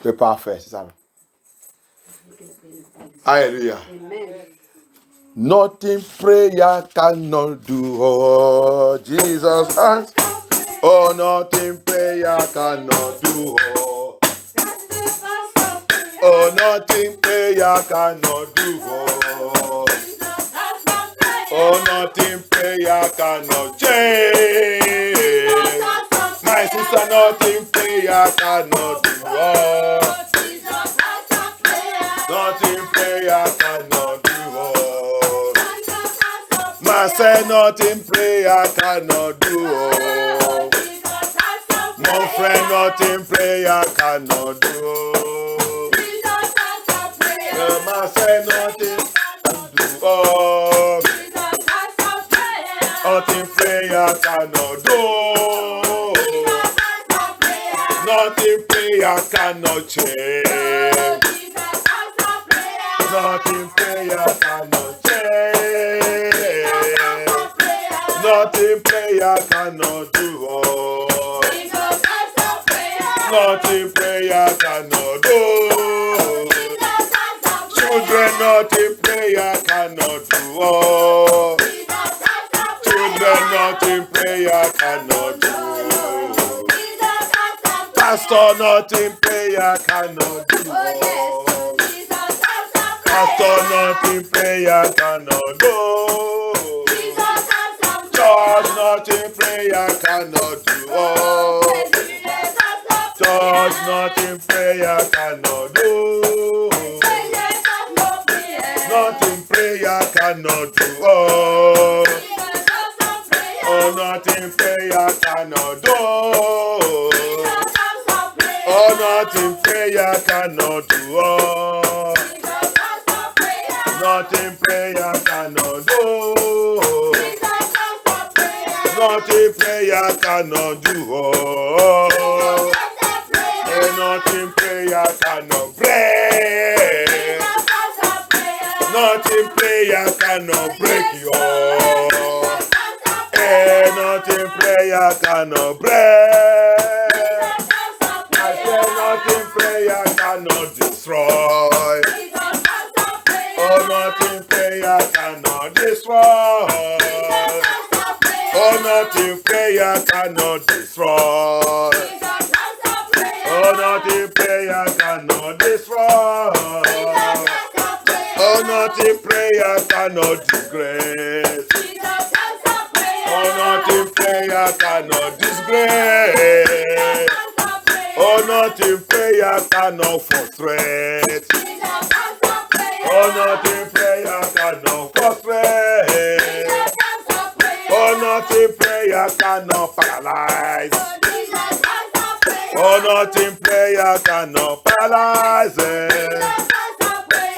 C'est parfait, c'est ça. Alléluia. Nothing prayer cannot do. Oh, Jesus has. Oh, nothing prayer cannot do. Oh, nothing prayer cannot do. Oh, nothing prayer cannot change. My sister, nothing prayer cannot do. Oh, nothing prayer cannot do. Oh, my say nothing prayer cannot do. Oh, my friend, nothing prayer cannot do. My say nothing do. Oh, nothing prayer cannot do. Nothing prayer cannot change. Nothing prayer cannot change. Nothing prayer cannot do. Oh, nothing prayer cannot do. Children, nothing prayer cannot do. Oh, children, nothing prayer cannot do. Pastor, nothing prayer cannot do. Oh, pastor, nothing prayer cannot do. Church, nothing prayer cannot do. Oh, church, nothing prayer cannot do. Nothing prayer cannot do. Oh, oh, nothing prayer cannot do. Oh, nothing prayer cannot do. Oh, nothing prayer cannot do. Nothing prayer cannot do. Oh, nothing prayer cannot break. Nothing prayer cannot break you. Nothing prayer cannot break. I say nothing prayer cannot destroy. Oh, nothing prayer cannot destroy. Oh, nothing prayer cannot destroy. Oh, nothing prayer cannot destroy. Oh, nothing prayer cannot disgrace. Oh, nothing prayer cannot disgrace. Oh, nothing prayer cannot frustrate. Oh, nothing prayer cannot frustrate. Oh, nothing prayer cannot paralyze. Oh, nothing prayer cannot paralyze.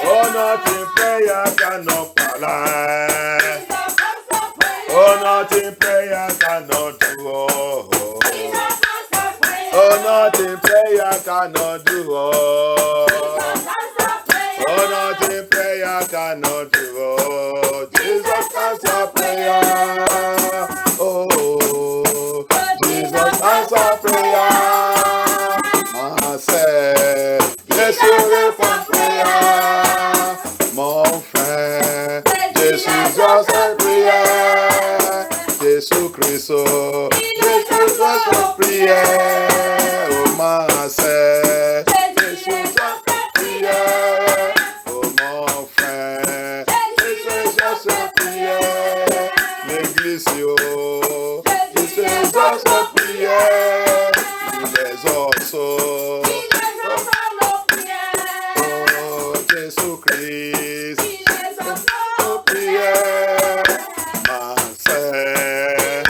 Oh, nothing prayer cannot paralyze. Oh, nothing prayer cannot do. Oh, nothing prayer cannot do. Oh, nothing prayer cannot do. Oh, Jesus answer prayer. Oh, Jesus answer prayer. I say, yes, you from prayer. Mon frère, Jésus answer prayer. Jésus Christ, Jésus answer prayer. Oh, ma sœur, Jésus answer prière. Oh, mon frère, Jésus answer prière. L'église, Jésus answer prière. Les ossos. Oh, Jésus Christ. Oh, prière. Ma sœur.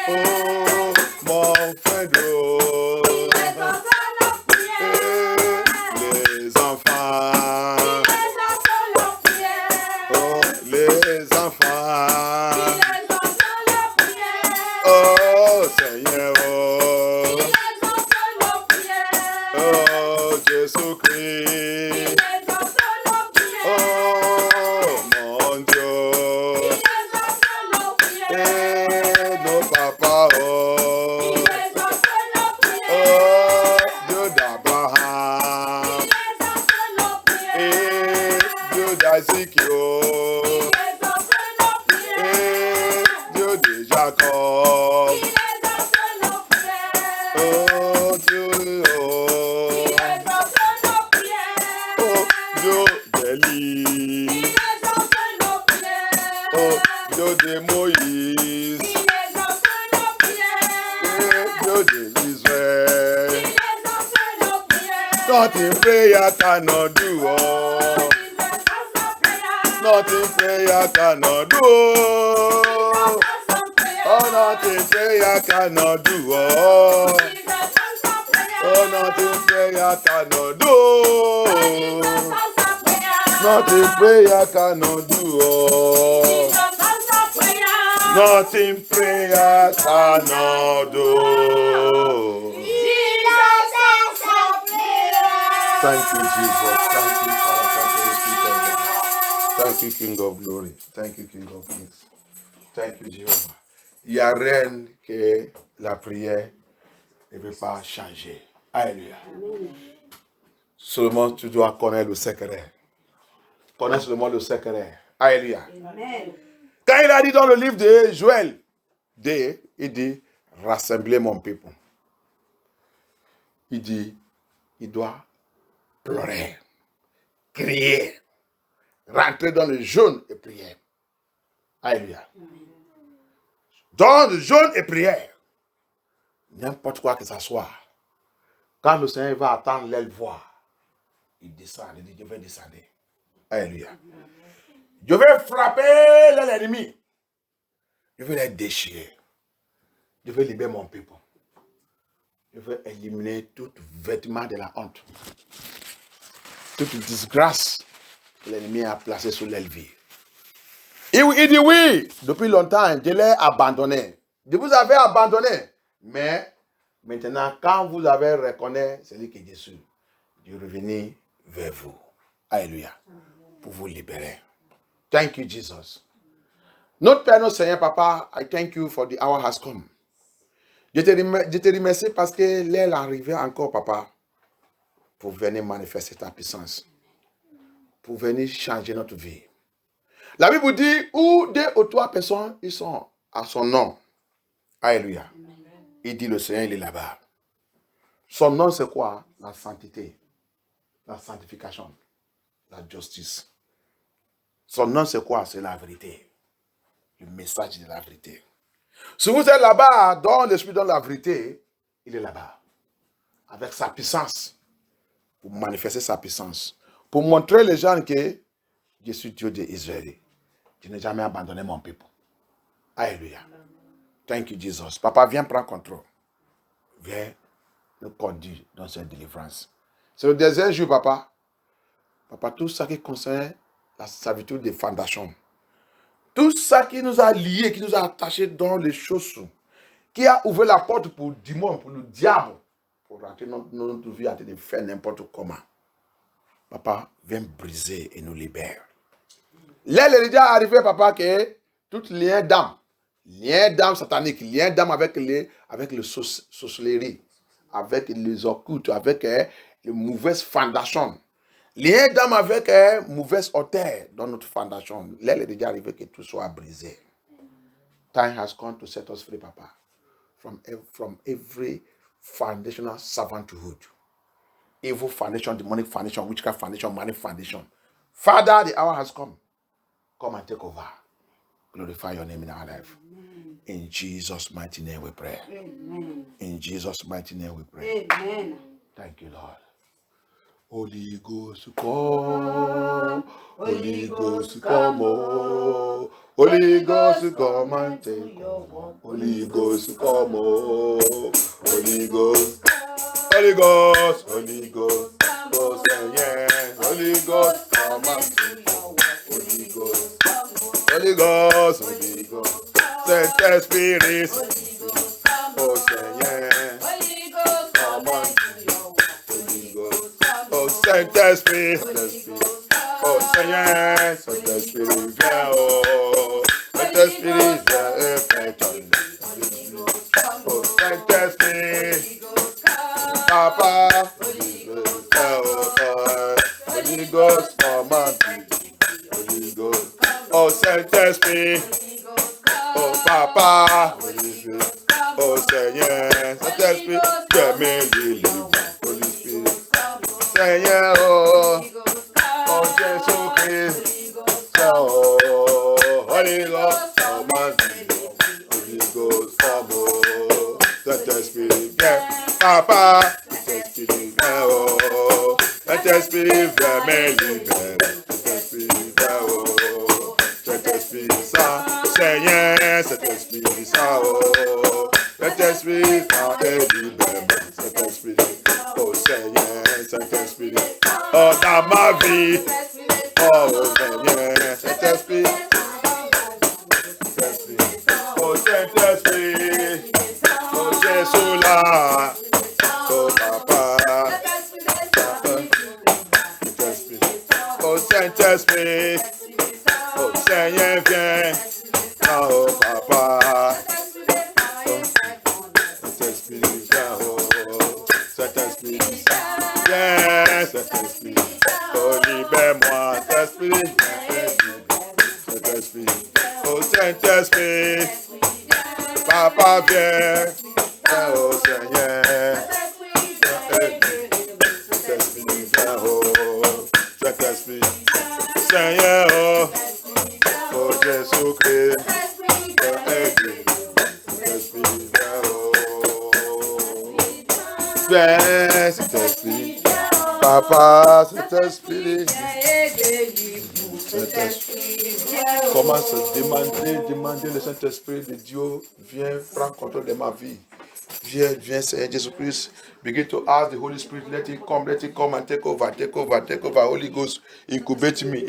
Oh, mon frère d'eau. Les enfants. Oh, les enfants. Oh, Seigneur. Oh, Jésus-Christ. Oh, mon Dieu. Et nos papas. Oh, Oh Dieu, oh. Oh Dieu d'Élie. Oh Dieu de Moïse. Dieu d'Israël. Nothing prayer cannot do. Oh. Nothing prayer cannot do. Oh, nothing prayer cannot do. Oh, oh nothing prayer cannot do. Nothing prayer cannot do. Oh, nothing prayer cannot do. Thank you, Jesus. Thank you, Father. Thank you, King of Glory. Thank you, King of Kings. Thank you, Jéhovah. Il n'y a rien que la prière ne peut pas changer. Alléluia. Seulement tu dois connaître le secret. Connais seulement le secret. Alléluia. Amen. Quand il a dit dans le livre de Joël, il dit, rassembler mon peuple. Il dit, il doit pleurer, crier, rentrer dans le jeûne et prière. Alléluia. Dans le jeûne et prière, n'importe quoi que ce soit, quand le Seigneur va attendre l'aile voir, il descend, il dit, je vais descendre. Alléluia. Je vais frapper l'ennemi. Je vais les déchirer. Je vais libérer mon peuple. Je vais éliminer tout vêtement de la honte. Toute disgrâce que l'ennemi a placée sur l'élevée. Il dit oui, depuis longtemps, je l'ai abandonné. Je vous avais abandonné. Mais maintenant, quand vous avez reconnu celui qui est dessus, je revenir vers vous. Alléluia. Pour vous libérer. Thank you, Jesus. Notre Père, notre Seigneur, Papa, I thank you for the hour has come. Je te remercie parce que l'heure est arrivée encore, Papa, pour venir manifester ta puissance. Pour venir changer notre vie. La Bible dit, où deux ou trois personnes, ils sont à son nom. Alléluia. Il dit, le Seigneur, il est là-bas. Son nom, c'est quoi? La sainteté, la sanctification, la justice. Son nom, c'est quoi? C'est la vérité. Le message de la vérité. Si vous êtes là-bas, dans l'esprit, dans la vérité, il est là-bas. Avec sa puissance. Pour manifester sa puissance. Pour montrer les gens que je suis Dieu d'Israël. Je n'ai jamais abandonné mon peuple. Alléluia. Thank you, Jesus. Papa, viens prendre contrôle. Viens nous conduire dans cette délivrance. C'est le deuxième jour, Papa. Papa, tout ça qui concerne la servitude des fondations. Tout ça qui nous a liés, qui nous a attachés dans les choses, qui a ouvert la porte pour le démon, pour le diable, pour rentrer dans notre vie à te faire n'importe comment. Papa, viens briser et nous libérer. Là, il est déjà arrivé, Papa, que tout lien d'âme satanique, lien d'âme avec le sorcellerie, avec les occultes, avec les mauvaises fondations. Lien d'âme avec mauvaise hauteur dans notre fondation. Là, il est déjà arrivé que tout soit brisé. Time has come to set us free, Papa, from every foundational servanthood. Evil foundation, demonic foundation, witchcraft foundation, money foundation. Father, the hour has come. Come and take over. Glorify your name in our life. Amen. In Jesus' mighty name we pray. Amen. In Jesus' mighty name we pray. Amen. Thank you, Lord. Holy Ghost, come. Holy Ghost, come. Oh. Holy Ghost, come and take over. Holy Ghost, come. Oh. Holy Ghost. Holy Ghost. Holy Ghost. Ghost, yeah. Holy Ghost, come and take over. Holy Ghost. Holy Ghost. Holy Ghost. Send the Spirit. Oh, say yeah. Holy Ghost, come and Saint-Esprit, oh Seigneur, Saint-Esprit, viens, oh, Saint-Esprit, viens et fais ton œuvre. Oh Saint-Esprit, Papa, Holy Ghost, come Holy Ghost, oh Saint-Esprit, oh Papa, Oh Seigneur, Saint-Esprit, viens me délivrer. Holy Spirit, Seigneur, oh Jésus-Christ, oh Holy Ghost, oh my God, Holy Ghost, oh Saint-Esprit, viens, Papa, Saint-Esprit, viens, oh Saint-Esprit, viens me libérer. Saint-Esprit, viens, oh Saint-Esprit Saint, Seigneur, Saint-Esprit Saint, oh Saint-Esprit Saint et libère, Saint-Esprit, oh Seigneur, Saint-Esprit, oh dans ma vie, oh Seigneur, Saint-Esprit, oh Saint-Esprit, oh Jésus là, oh Papa, Saint-Esprit, oh Saint-Esprit, oh Seigneur viens, oh Papa, Saint-Esprit viens, oh Saint-Esprit viens, Saint-Esprit, oh libère-moi, Saint-Esprit, Saint-Esprit, oh Saint-Esprit, Papa viens, oh Seigneur, Saint-Esprit viens, oh Saint-Esprit, Seigneur, oh oh Jésus-Christ, Saint-Esprit viens, oh viens, Saint-Esprit, Papa, Saint-Esprit, commence à demander le Saint-Esprit de Dieu, viens prendre contrôle de ma vie. Viens, Seigneur Jésus-Christ. Begin to ask the Holy Spirit, let it come and take over, Holy Ghost, incubate me.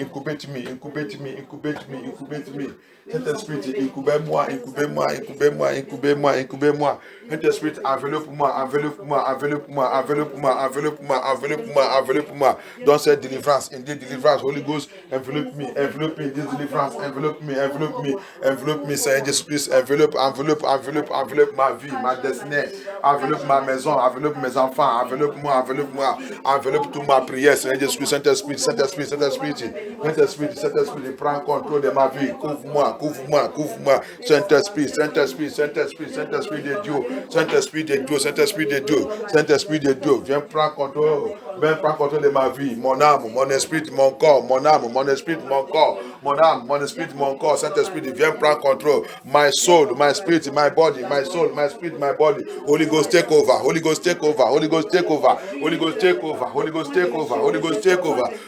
Saint-Esprit, incubez-moi. Saint-Esprit, enveloppe-moi. Dans cette délivrance, in this deliverance, Holy Ghost, envelope me, this deliverance, envelope me, Seigneur Jésus-Christ, enveloppe ma vie, ma destinée, enveloppe ma maison, enveloppe mes enfants, enveloppe toute ma prière, Seigneur Jésus-Christ, Saint-Esprit, prends contrôle de ma vie, couvre-moi, Saint-Esprit de Dieu, Saint-Esprit de Dieu, viens prendre contrôle de ma vie, mon âme, mon esprit, mon corps, mon esprit, mon corps, Saint-Esprit, viens prendre contrôle, my soul, my spirit, my body, my soul, my spirit, my body, Holy Ghost take over, Holy Ghost take over, Holy Ghost take over, Holy Ghost take over, Holy Ghost take over,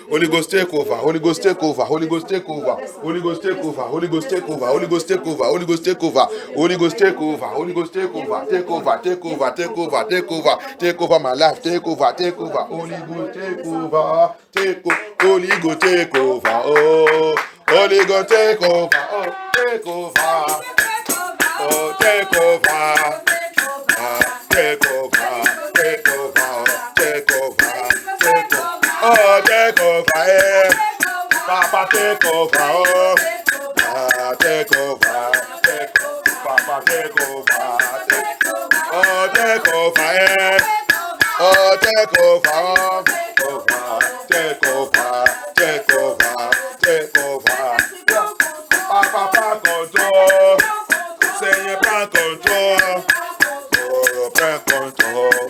Holy Ghost take over, Holy Ghost take over, Holy Ghost take over, Holy Ghost take over, Holy Ghost take over, Holy Ghost take over, Holy Ghost take over, Holy Ghost take over, Holy Ghost take over, Holy Ghost take over, take over, take over, take over, take over, take over my life, take over, take over, Holy Ghost take over, take over, Holy Ghost take over, oh, Holy Ghost take over, oh, take over, oh, take over. Take over, take over, take over, take over, oh, take over, eh. Papa, take over, oh, take over, take over, Papa, take over, oh, take over, eh. Oh, take over, oh, take over, take over, take over, Papa, prends control, Seigneur, prends control. Prends contrôle,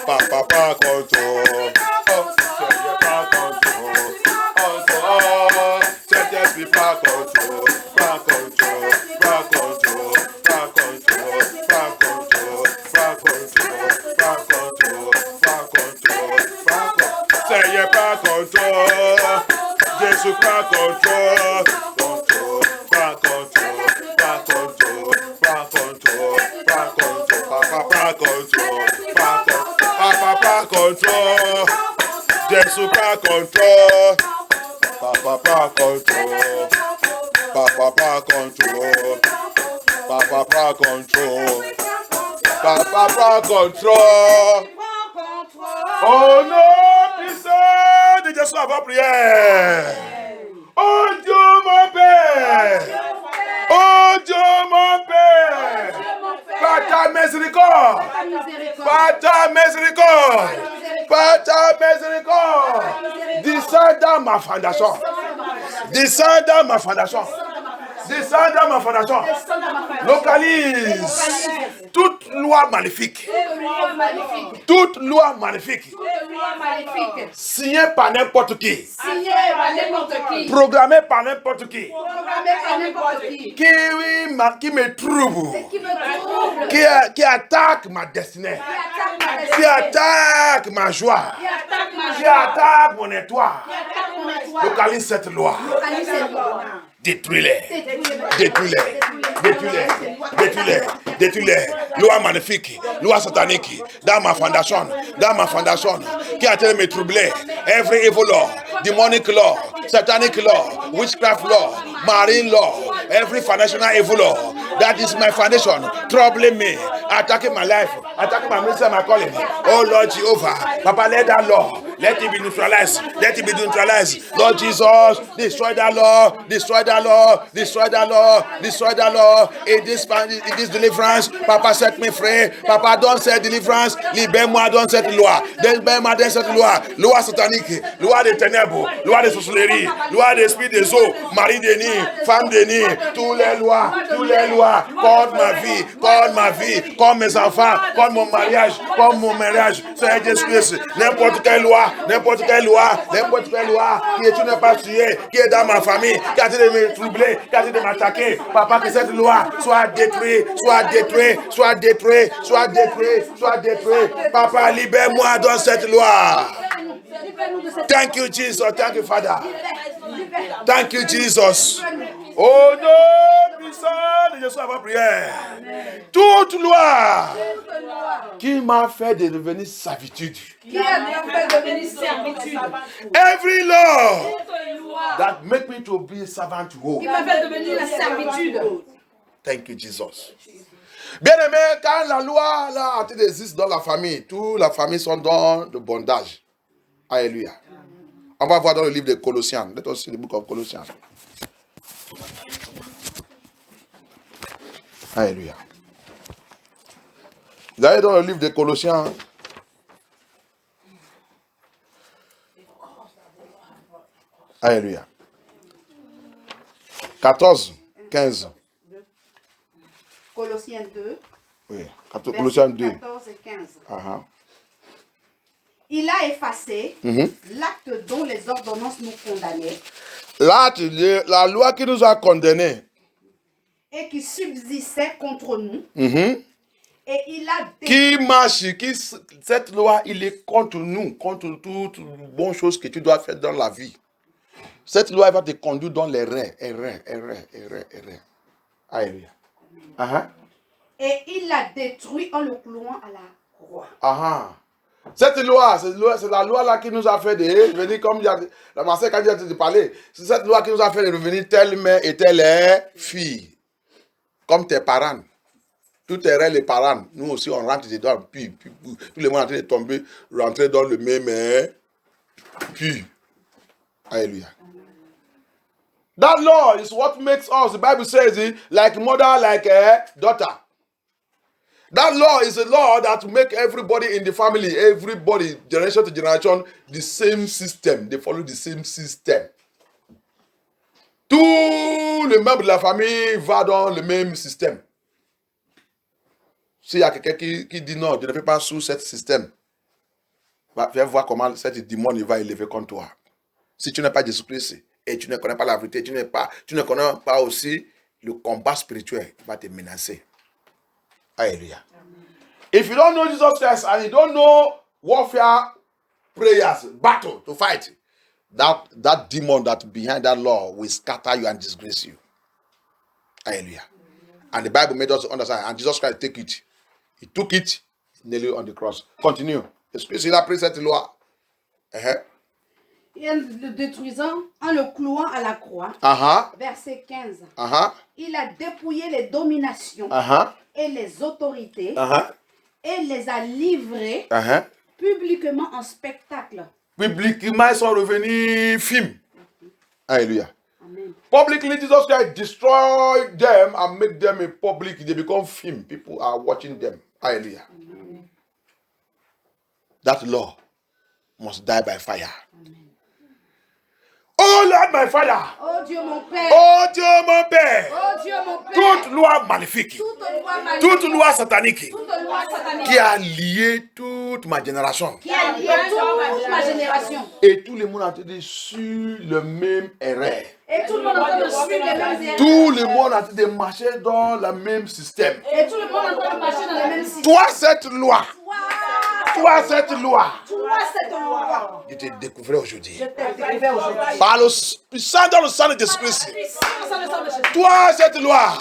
Papa, prends contrôle, oh, Seigneur, prends contrôle, oh, Saint-Esprit, prends contrôle, Seigneur, prends contrôle, Jésus, prends contrôle, prends contrôle, Papa, prends contrôle, Jésus, prends contrôle, Papa, prends contrôle, Papa, prends contrôle, Papa, prends contrôle, Papa, prends contrôle. Oh non, puissant de Jésus, avant prière. Oh Dieu, mon Père. Oh Dieu, mon Père. Par ta miséricorde. Par ta miséricorde. Par ta miséricorde. Descends dans ma fondation. Descends dans ma fondation. Descends dans ma fondation. Localise toute loi maléfique. Toute loi maléfique. Signée par n'importe qui. Programmée par n'importe qui. Qui me trouble. Qui attaque ma destinée. Qui attaque ma joie. Qui attaque mon étoile. Localise cette loi. Détruis-les. Détruis-les. Détruis-les. Détruis-les. Détruis-les. Loi magnifique. Loi satanique. Dans ma fondation. Dans ma fondation. Qui a été me troubler. Every evil law. Demonic law. Satanic law. Witchcraft law. Marine law. Every financial evil law. That is my foundation. Troubling me. Attacking my life. Attacking my ministry and my calling. Oh Lord Jehovah. Papa, let that law. Let it be neutralized. Let it be neutralized. Lord Jesus, destroy that law. Destroy that law. Destroy that law. Destroy that law. In this deliverance, Papa set me free. Papa, don't set deliverance. Libère-moi, don't set loi. Libère-moi, don't set loi. Loi satanique. Loi des ténèbres. Loi des sorcelleries. Loi des esprits des eaux. Mari des nids. Femme des nids. Toutes les lois. Toutes les lois. Contre ma vie. Contre ma vie. Contre mes enfants. Contre mon mariage. Contre mon mariage. Seigneur Jésus-Christ. N'importe quelle loi. N'importe quelle loi qui tu n'es pas tué, qui est dans ma famille, qui a été de me troubler, qui a été de m'attaquer. Papa, que cette loi soit détruite, soit détruite, soit détruite, soit détruite, soit détruite. Papa, libère-moi dans cette loi. Thank you, Jesus. Thank you, Father. Thank you, Jesus. Oh non, puissant de Jésus, avant prière. Toute loi qui m'a fait devenir servitude. Every law that make me to be a servant to God. Qui m'a fait devenir la servitude. Thank you, Jesus. Bien aimé, quand la loi là existe dans la famille, toute la famille sont dans le bondage. Alléluia. On va voir dans le livre de Colossiens. Let us see the book of Colossians. Alléluia. Vous allez dans le livre de Colossiens. Alléluia. 14, 15. Colossiens 2. Oui, Colossiens 2. 14 et 15. Uh-huh. Il a effacé l'acte dont les ordonnances nous condamnaient. L'acte, la loi qui nous a condamnés. Et qui subsistait contre nous. Et il a qui marche, cette loi, il est contre nous, contre toute bonne chose que tu dois faire dans la vie. Cette loi va te conduire dans les erreurs. Alléluia. Et il l'a détruit en le clouant à la croix. Cette loi, c'est la loi là qui nous a fait de revenir, comme il y a la Marseille quand il a parlé, c'est cette loi qui nous a fait de revenir telle mère et telle fille, comme tes parents. Tout est les parents, nous aussi on rentre dedans, puis tout le monde est en train de tomber, rentrer dans le même puis. Alléluia. That law is what makes us, the Bible says it, like mother, like a daughter. That law is a law that make everybody in the family, everybody, generation to generation, the same system. They follow the same system. Tout le membres de la famille va dans le même système. S'il y a quelqu'un qui dit non, je ne fais pas sous ce système, viens voir comment cette démon va élever contre toi. Si tu n'es pas Jésus-Christ et tu ne connais pas la vérité, tu ne connais pas aussi le combat spirituel, il va te menacer. Alléluia. If you don't know Jesus Christ and you don't know warfare, prayers, battle to fight, that demon that behind that law will scatter you and disgrace you. Hallelujah. And the Bible made us understand, and Jesus Christ take it. He took it, nailed it on the cross. Continue. Est-ce a pris cette loi? Et en le détruisant, en le clouant à la croix, verset 15, il a dépouillé les dominations et les autorités et les a livrés publiquement en spectacle. Publiquement, ils sont revenus film. Alléluia. Amen. Publicly, Jesus Christ destroyed them and made them a public. They become film. People are watching them. Hallelujah. Amen. That law must die by fire. Amen. Oh Lord, my Father. Oh Dieu, mon Père. Oh Dieu, mon Père. Oh Dieu, mon Père. Toute loi maléfique. Toute loi satanique. Qui a lié toute ma génération. Qui a lié toute ma génération. Et tout le monde a été sur le même erreur. Et tout le monde a été sur les mêmes erreurs. Tout le monde a été marché dans le même système. Et tout le monde a été marché dans le même système. Toi, cette loi. Toi, cette loi. Toi, cette loi. Je te découvrais aujourd'hui. Je t'ai découvert aujourd'hui. Par le puissant dans le sang de Jésus-Christ. Toi, cette loi.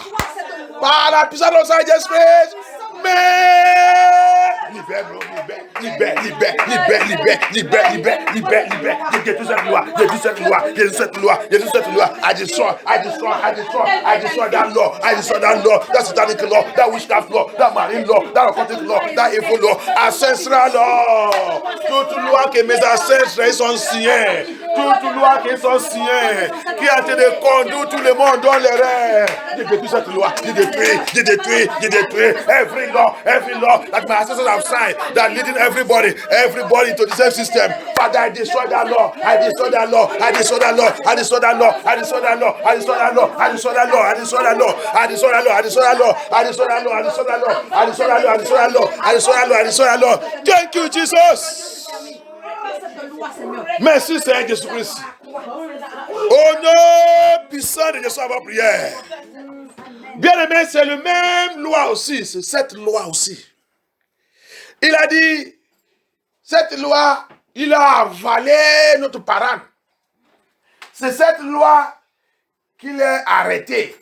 Par la puissance dans le sang de Jésus-Christ. Mais libère, libère, libère, libère, libère, libère, libère, libère, libère. J'ai toute cette loi, j'ai toute cette loi, j'ai toute cette loi, j'ai toute cette loi. I destroy that law, I destroy that law, that satanic law, that witchcraft law, that marine law, that occultic law, that evil law, ancestral law. Toute loi que mes ancêtres sont signés, toute loi qui sont signés, qui a été de conduire tout le monde dans l'erreur. J'ai détruit cette loi, j'ai détruit. Every law that my ancestors have signed, that leading everybody into the same system. Father, I destroy that law. I destroy that law. I destroy that law. I destroy that law. I destroy that law. I destroy that law. I destroy that law. I destroy that law. I destroy that law. I destroy that law. I destroy that law. I destroy that law. I destroy that law. I destroy that law. I destroy that law. I destroy that law. Thank you, Jesus. Merci, Seigneur Jésus-Christ. Au nom puissant de Jésus, avant prière. Bien aimé, c'est le même loi aussi. C'est cette loi aussi. Il a dit, cette loi, il a avalé notre parent. C'est cette loi qu'il a arrêtée,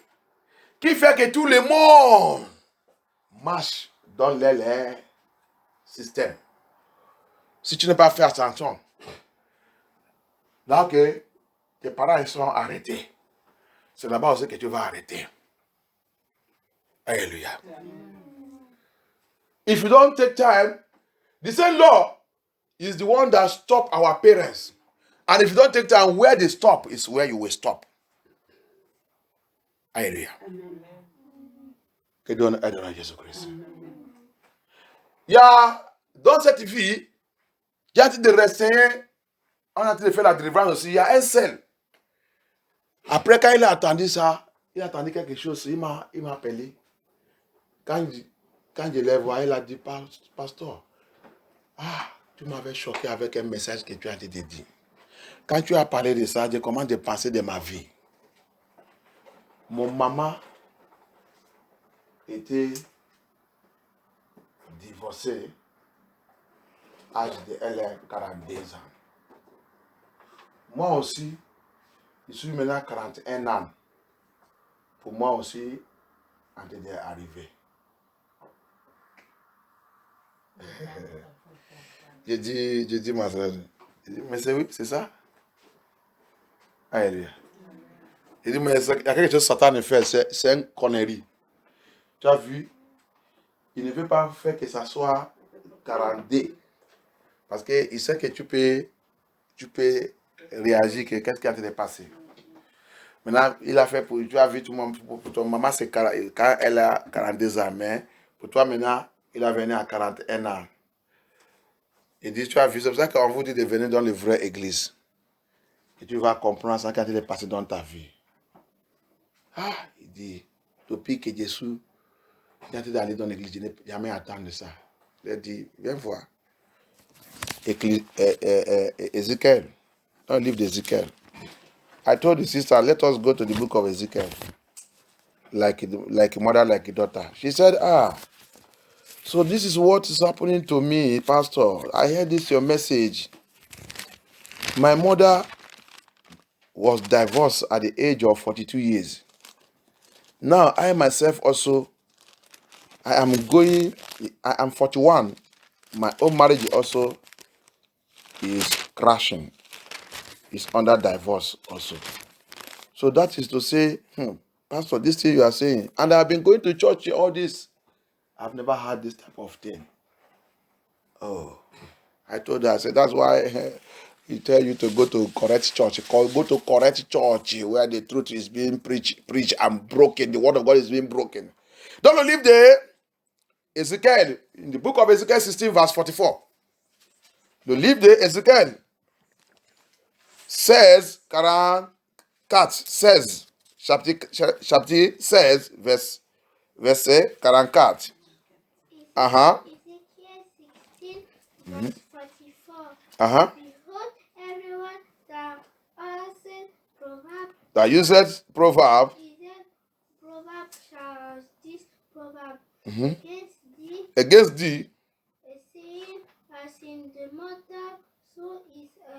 qui fait que tout le monde marche dans leur système. Si tu n'as pas fait attention, là que tes parents ils sont arrêtés, c'est là-bas aussi que tu vas arrêter. Alléluia. If you don't take time, the same law is the one that stopped our parents. And if you don't take time, where they stop is where you will stop. Alléluia. Que donne aide à Jésus-Christ. Il y a, dans cette vie, il y a des restants, on a de faire la délivrance aussi, il y a un seul. Après, quand il a attendu ça, il a attendu quelque chose, il m'a appelé. Quand je l'ai vu, il a dit, pasteur, tu m'avais choqué avec un message que tu as dit. Quand tu as parlé de ça, je commence à penser de ma vie. Mon maman était divorcée à l'âge de 42 ans. Moi aussi, je suis maintenant 41 ans. Pour moi aussi, on est arrivé. Je dis ma soeur, mais c'est oui, c'est ça. Alléluia. Il dit, mais il y a quelque chose que Satan fait, c'est une connerie. Tu as vu, il ne veut pas faire que ça soit 42. Parce qu'il sait que tu peux réagir, que qu'est-ce qui a été passé. Maintenant, il a fait tu as vu tout le monde, pour ton maman, c'est quand elle a 42 ans, mais pour toi maintenant, il a venu à 41 ans. Il dit, tu as vu, c'est pour ça qu'on vous dit de venir dans la vraie église. Et tu vas comprendre ça quand il est passé dans ta vie. Il dit, depuis que Jésus il a été d'aller dans l'église, je n'ai jamais attendu ça. Il a dit, viens voir. Ezekiel, dans le livre d'Ezekiel. I told the sister, let us go to the book of Ezekiel. Like a mother, like a daughter. She said, so this is what is happening to me, Pastor. I heard this your message. My mother was divorced at the age of 42 years. Now, I myself also, I am 41. My own marriage also is crashing. It's under divorce also. So that is to say, Pastor, this thing you are saying, and I've been going to church all this. I've never had this type of thing. Oh, I told her, I said, that's why he tell you to go to correct church. Go to correct church where the truth is being preached and broken. The word of God is being broken. Don't believe the Ezekiel, in the book of Ezekiel 16, verse 44. Don't leave the Ezekiel 16, 44. 16. Chapitre 16, verset 44. Ezekiel 16, verse 44. Behold, everyone that uses proverb shall this proverb against thee, saying, as in the mother,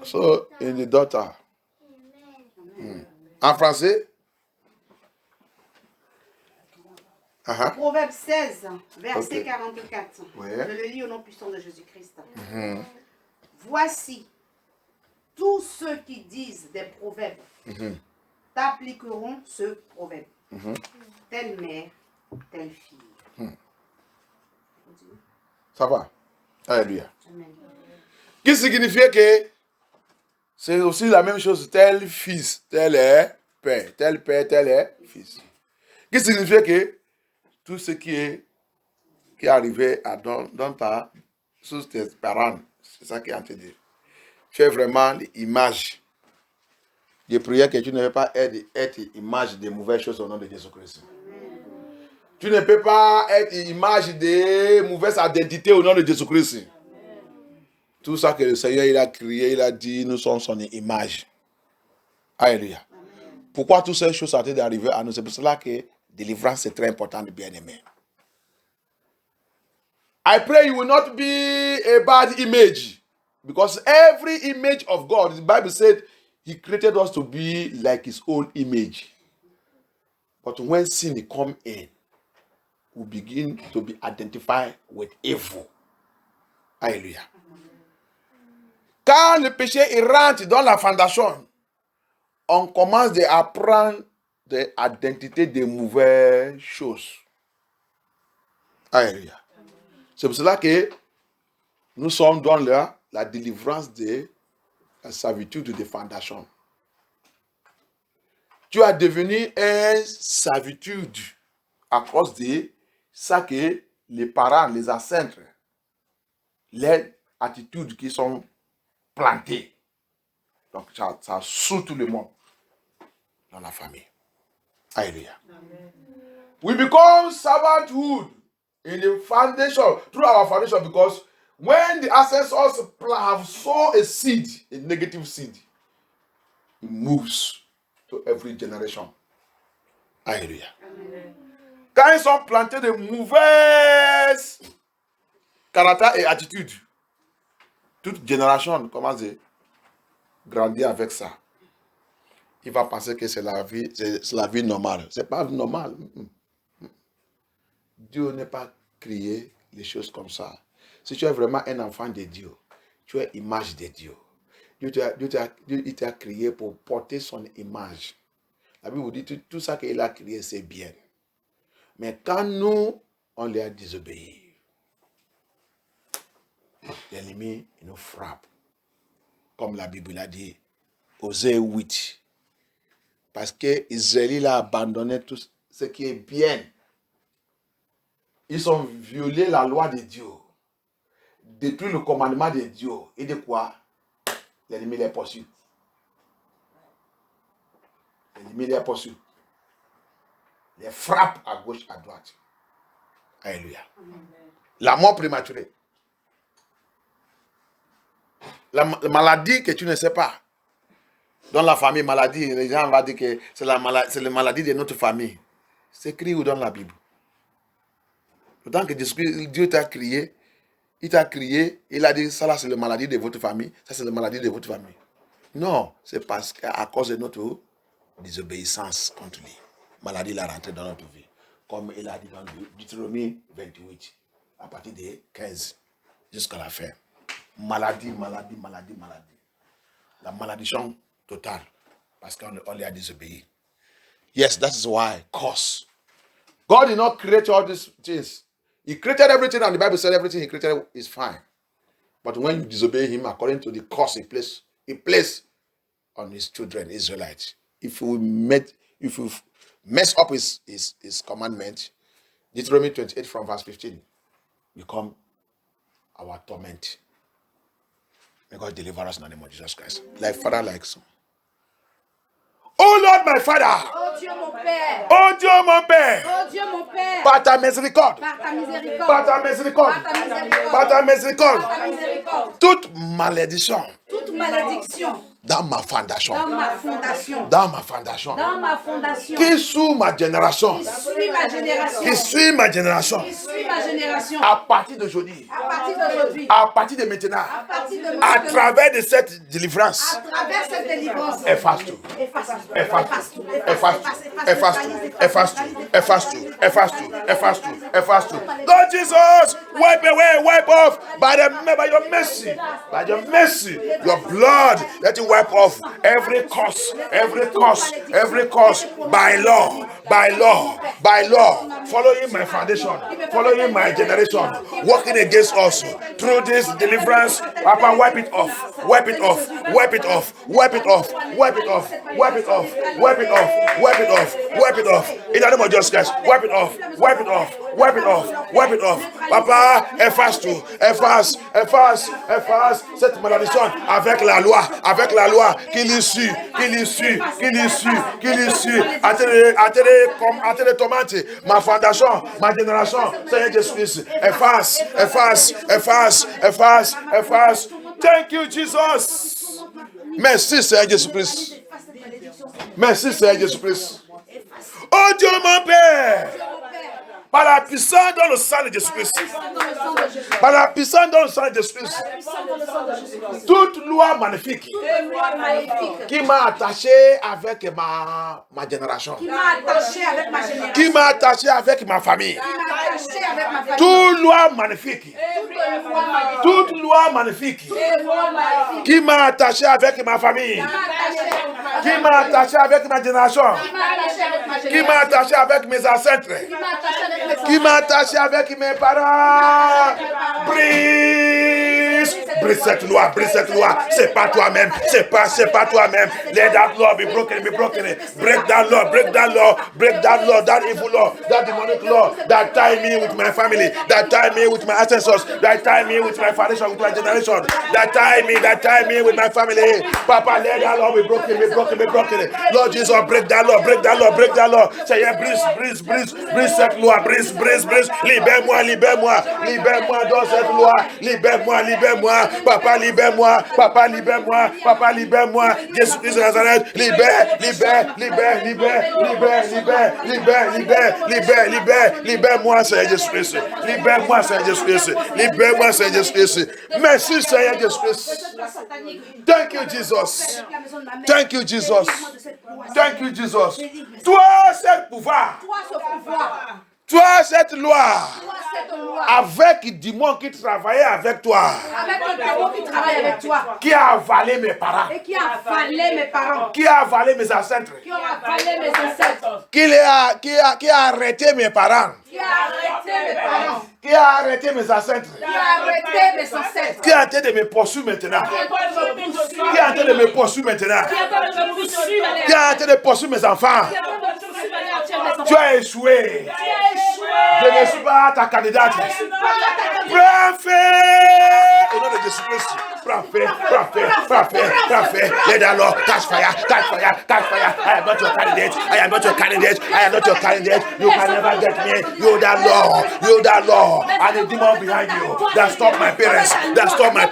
so in the daughter. Amen. En français? Proverbe 16, verset 44. Oui. Je le lis au nom puissant de Jésus-Christ. Voici, tous ceux qui disent des proverbes t'appliqueront ce proverbe. Telle mère, telle fille. Ça va? Alléluia. Amen. Qui signifie que c'est aussi la même chose, tel fils, tel est père, tel est fils. Qui signifie que tout ce qui est arrivé dans ta, sous tes parents, c'est ça qui est en train de dire. Tu es vraiment l'image. Je priais que tu ne veux pas être image des mauvaises choses au nom de Jésus-Christ. Tu ne peux pas être image des mauvaises identités au nom de Jésus-Christ. Tout ça que le Seigneur il a créé, il a dit, nous sommes son image. Alléluia. Pourquoi toutes ces choses sont en train d'arriver à nous? C'est pour cela que délivrance est très importante, bien-aimé. I pray you will not be a bad image. Because every image of God, the Bible said, He created us to be like His own image. But when sin comes in, we begin to be identified with evil. Alléluia. Quand le péché rentre dans la fondation, on commence à apprendre des identités de mauvaises choses. Alléluia. C'est pour cela que nous sommes dans la délivrance de la servitude de fondation. Tu as devenu un servitude à cause de ça que les parents, les ancêtres, les attitudes qui sont plantées. Donc ça saoule tout le monde dans la famille. Alléluia. We become servanthood in the foundation, through our foundation, because when the ancestors have sown a seed, a negative seed, it moves to every generation. Alléluia. Quand ils sont plantés de mauvaises caractères et attitudes, toute génération commence à grandir avec ça. Il va penser que c'est la vie normale. Ce n'est pas normal. Dieu n'est pas créé les choses comme ça. Si tu es vraiment un enfant de Dieu, tu es image de Dieu. Dieu t'a créé pour porter son image. La Bible vous dit tout ça qu'il a créé, c'est bien. Mais quand nous, on les a désobéi, l'ennemi nous frappe. Comme la Bible l'a dit, Osée 8. Parce que Israël a abandonné tout ce qui est bien. Ils ont violé la loi de Dieu, détruit le commandement de Dieu. Et de quoi? L'ennemi les poursuit. L'ennemi les poursuit. Les frappe à gauche, à droite. Alléluia. La mort prématurée. La maladie que tu ne sais pas. Dans la famille, maladie, les gens vont dire que c'est la maladie de notre famille. C'est écrit où dans la Bible? Autant que Dieu t'a créé, il t'a créé, il a dit ça là c'est la maladie de votre famille, ça c'est la maladie de votre famille. Non, c'est parce qu'à cause de notre désobéissance contre lui, maladie l'a rentré dans notre vie. Comme il a dit dans Deutéronome 28, à partir de 15 jusqu'à la fin. Maladie. La malédiction totale, parce qu'on les a désobéi. Yes, that is why, cause. God did not create all these things. He created everything, and the Bible said everything He created is fine. But when you disobey Him, according to the curse He placed on His children, Israelites, if you mess up His commandment, Deuteronomy 28 from verse 15 become our torment. May God deliver us in the name of Jesus Christ. Like Father, like Son. Oh Lord, my Father. Oh Dieu, mon Père. Oh Dieu, mon Père. Oh Dieu, mon Père. Par ta miséricorde. Par ta miséricorde. Par ta miséricorde. Par ta miséricorde. Par ta miséricorde. Toute malédiction. Toute malédiction. Dans ma fondation. Dans ma fondation. Dans ma fondation. Dans ma fondation. Qui suit ma génération. Qui suit ma génération. Qui suit ma génération. Qui suit ma génération. À partir d'aujourd'hui. À partir d'aujourd'hui. À partir de maintenant. À partir de À maintenant. travers de cette délivrance. À travers cette délivrance. Efface tout. Efface tout. Efface tout. Efface tout. Efface tout. Efface tout. Efface tout. Efface tout. Efface tout. Efface tout. Lord Jesus, wipe away, wipe off by your mercy. By your mercy. Your blood. Let it wipe off every curse. Every curse. Every curse. By law. By law. By law. Following my foundation. Following my generation. Working against us. Through this deliverance. Papa, wipe it off. Wipe it off. Wipe it off. Wipe it off. Wipe it off. Wipe it off. Wipe it off. Wipe it off. Wipe it off. In the name of Jesus Christ. Wipe it off. Wipe it off. Wipe it off. Wipe it off. Papa, efface tout. Efface. Efface. Efface cette malédiction avec la loi. Avec la loi. Qu'il issue. Qu'il issue. Qu'il issue. Qu'il issue. Atterrez tomate. Ma fondation. Ma génération. Seigneur Jésus-Christ. Efface. Efface. Efface. Efface. Efface. Thank you, Jesus. Merci, Seigneur Jésus-Christ. Merci, Seigneur Jésus-Christ. Oh Dieu, mon Père. Par la puissance dans le sang de Jésus-Christ. Par la puissance dans le sang de Jésus-Christ. Toute loi magnifique qui m'a attaché avec ma génération. Qui m'a attaché avec ma génération. Qui m'a attaché avec ma famille. Qui m'a attaché avec ma famille. Toute loi magnifique. Toute loi magnifique. Qui m'a attaché avec ma famille. Qui m'a attaché avec ma génération. Qui m'a attaché avec mes ancêtres. Qui m'a attaché avec mes parents. Brise. Brise cette loi, brise cette loi. C'est pas toi-même. C'est pas toi-même. Let that law be broken, be broken. Break that law, break that law, break that law, that evil law, that demonic law that tie me with my family, that tie me with my ancestors, that tie me with my foundation, with my generation, that tie me with my family. Papa, let that law be broken, be broken, be broken. Lord Jesus, break that law, break that law, break that law. Seigneur, brise cette loi, brise. Libère-moi, libère-moi, libère-moi dans cette loi. Libère-moi, libère-moi. Papa, libère-moi, papa, libère-moi, papa, libère-moi. Jésus-Christ de Nazareth, libère-moi, Seigneur Jésus-Christ. Libère-moi, Seigneur Jésus-Christ. Libère-moi, Seigneur Jésus-Christ. Merci, Seigneur Jésus-Christ. Thank you, Jesus. Thank you, Jesus. Thank you, Jesus. Toi, c'est le pouvoir. Toi, cette loi, avec le démon qui travaillait avec toi, qui a avalé mes parents, qui a avalé mes ancêtres, qui a arrêté mes parents, qui a arrêté mes ancêtres, qui a arrêté de me poursuivre maintenant, qui a arrêté de me poursuivre maintenant, qui a arrêté de poursuivre mes enfants. Tu as échoué. Je ne suis pas ta candidate. Prends feu. Au nom de Jésus-Christ. Prends feu. Let the Lord catch fire. I am not your candidate. I am not your candidate. You can never get me. You that law. And the demon behind you that stop my parents, that stop my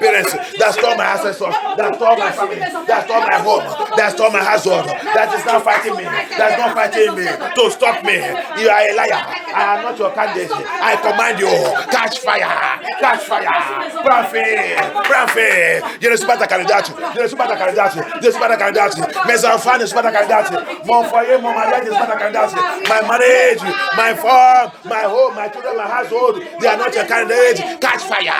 ancestors, that stop my family, that stop my home, that stop my household, that is not fighting me, that's not fighting me to stop me. You are a liar. I am not your candidate. I command you, catch fire. Prends feu. Je ne suis pas ta candidate. Mes enfants ne sont pas ta candidate. Mon foyer, mon mariage ne sont pas ta candidate. My marriage, my farm, my home, my children, my household, they are not your candidate. Catch fire.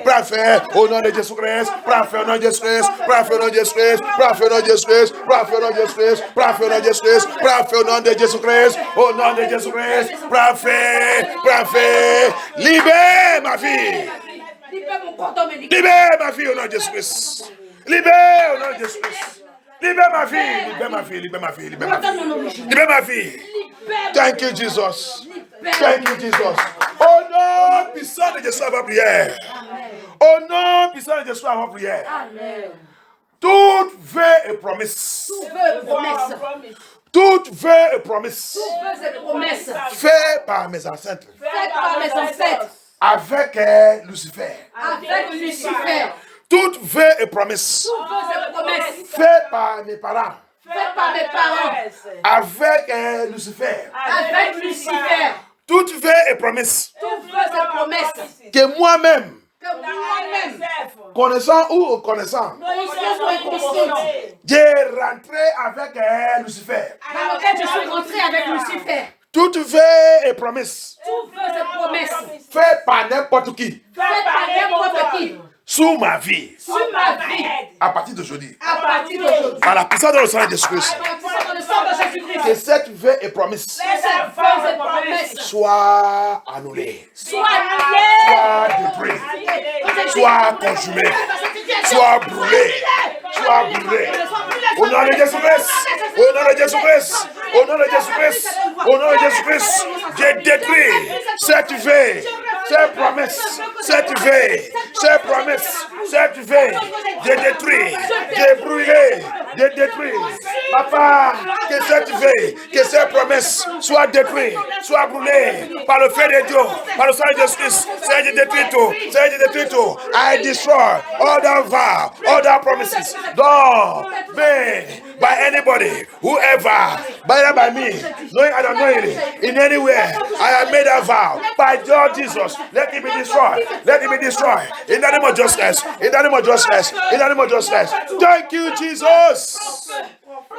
Prends feu. Au nom de Jésus-Christ. Prends feu au nom de Jésus-Christ. Au nom de Jésus-Christ. Prends feu. Libère ma fille. Libère ma fille au nom de Jésus-Christ. Libère au nom de Jésus-Christ. Libère ma fille. Thank you, Jesus. Au nom puissant de Jésus, avant prière. Au nom puissant de Jésus, avant prière. Toute vœu et promesse. Toute vœu et promesse. Fait par mes ancêtres. Avec Lucifer. Toute vœu et promesse. Fait par mes parents. Avec Lucifer. Toute vœu et promesse. Que moi-même. Connaissant ou connaissant, j'ai rentré avec Lucifer. Dans lequel je suis rentré avec Lucifer. Toute vœu et promesse. Fait par n'importe qui. Sous ma vie. À partir d'aujourd'hui. Par la puissance de le sang de Jésus-Christ. Que cette vœu et promesse soit annulée. Soit détruite. Soit consumée. Soit brûlée. Soit brûlée. Au nom de Jésus-Christ. Au nom de Jésus-Christ. Au nom de Jésus-Christ. Au nom de Jésus-Christ. J'ai détruit cette vœu. Cette promesse. Cette vœu. Cette promesse. Cette vœu. J'ai détruit. J'ai brûlé. J'ai détruit. Papa, que cette vœu, que cette promesse soit détruite, soit brûlée par le feu de Dieu, par le sang de Jésus-Christ. C'est détruit tout. C'est détruit tout. I destroy all that vow, all that promises. Don't be by anybody, whoever, by me, knowing I don't know it, in anywhere. I have made a vow by Lord Jesus. Let it be destroyed. Let it be destroyed. In the name of justice. In the name of justice. In the name of justice. Thank you, Jesus.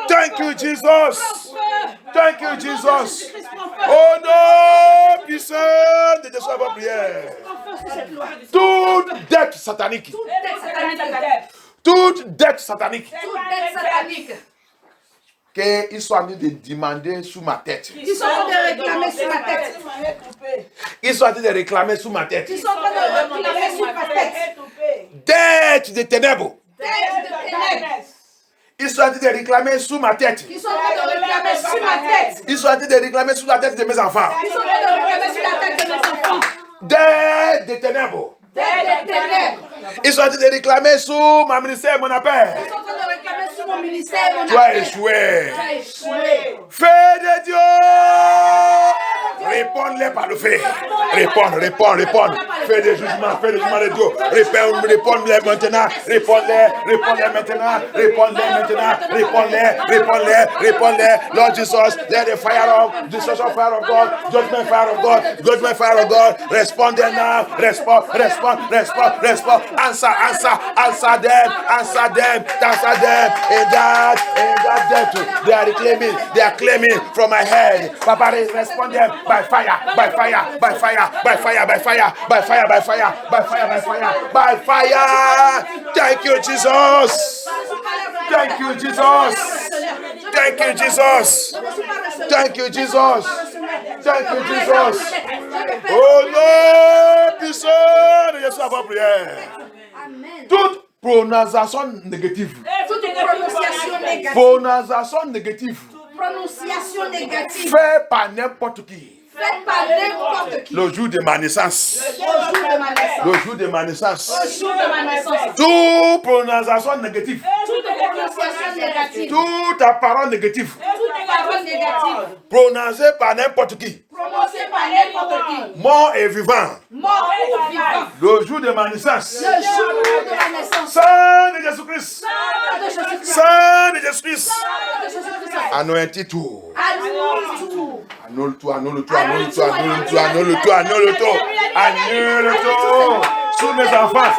Thank you, Jesus. Thank you, Jesus. Oh non, puissant de Jésus à votre prière. Toute dette satanique. Toute dette satanique. Qu'ils sont en train de demander sous ma tête. Ils sont en train de réclamer sous ma tête. Ils sont en train de réclamer sous ma tête. Ils sont en train de réclamer sous ma tête. Dette des ténèbres. Dette de ténèbres. Ils sont en train de réclamer sous ma tête. Ils sont en train de réclamer sous ma tête. Ils sont en train de réclamer sous la tête de mes enfants. Ils sont en train de réclamer sous la tête de mes enfants. Dette des ténèbres. Dette des ténèbres. Ils sont en train de réclamer sous ma ministère, mon appel. Ils sont en train de réclamer sous mon ministère, mon appel. Tu as échoué. Tu as échoué. Feu de Dieu. Réponds-les par le feu. Réponds. Fais des jugements de Dieu. Réponds-les maintenant. Réponds-les maintenant. Réponds-les. Lord Jesus, let the fire of God, judgment fire of God. Respond now. Respond. Answer them. And that they are claiming from my head. Papa, respond them by fire. Thank you, Jesus. Oh non, puissant de Jésus à votre prière. Toute prononciation négative. Prononciation négative. Fait par n'importe qui. Le jour de ma naissance. Toute prononciation négative. Toute parole négative. Prononcée par n'importe qui. Mort et vivant. Le jour de ma naissance. Sang de Jésus-Christ. Anointis tout. Annule-toi. Sous mes enfants,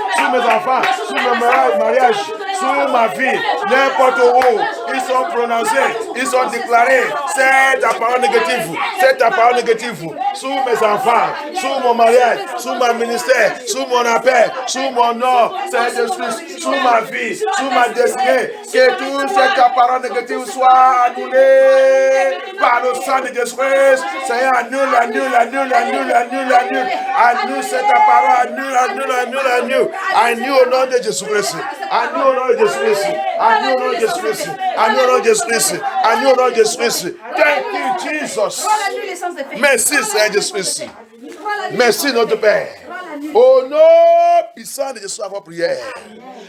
sous mon mariage, sous ma vie, n'importe où, ils sont prononcés, ils sont déclarés. C'est ta parole négative. Sous mes enfants, sous mon mariage, sous mon ministère, sous mon appel, sous mon nom, c'est Jésus, sous ma vie, sous ma destinée. Que toute cette parole négative soit annulée par le sang de Jésus. Seigneur, annule. Annule cette parole, annule au nom de Jésus-Christ. Annule au nom de Jésus-Christ. Thank you, Jesus. Merci, Seigneur Jésus-Christ. Merci notre Père. Au nom puissant de Jésus, avant prière.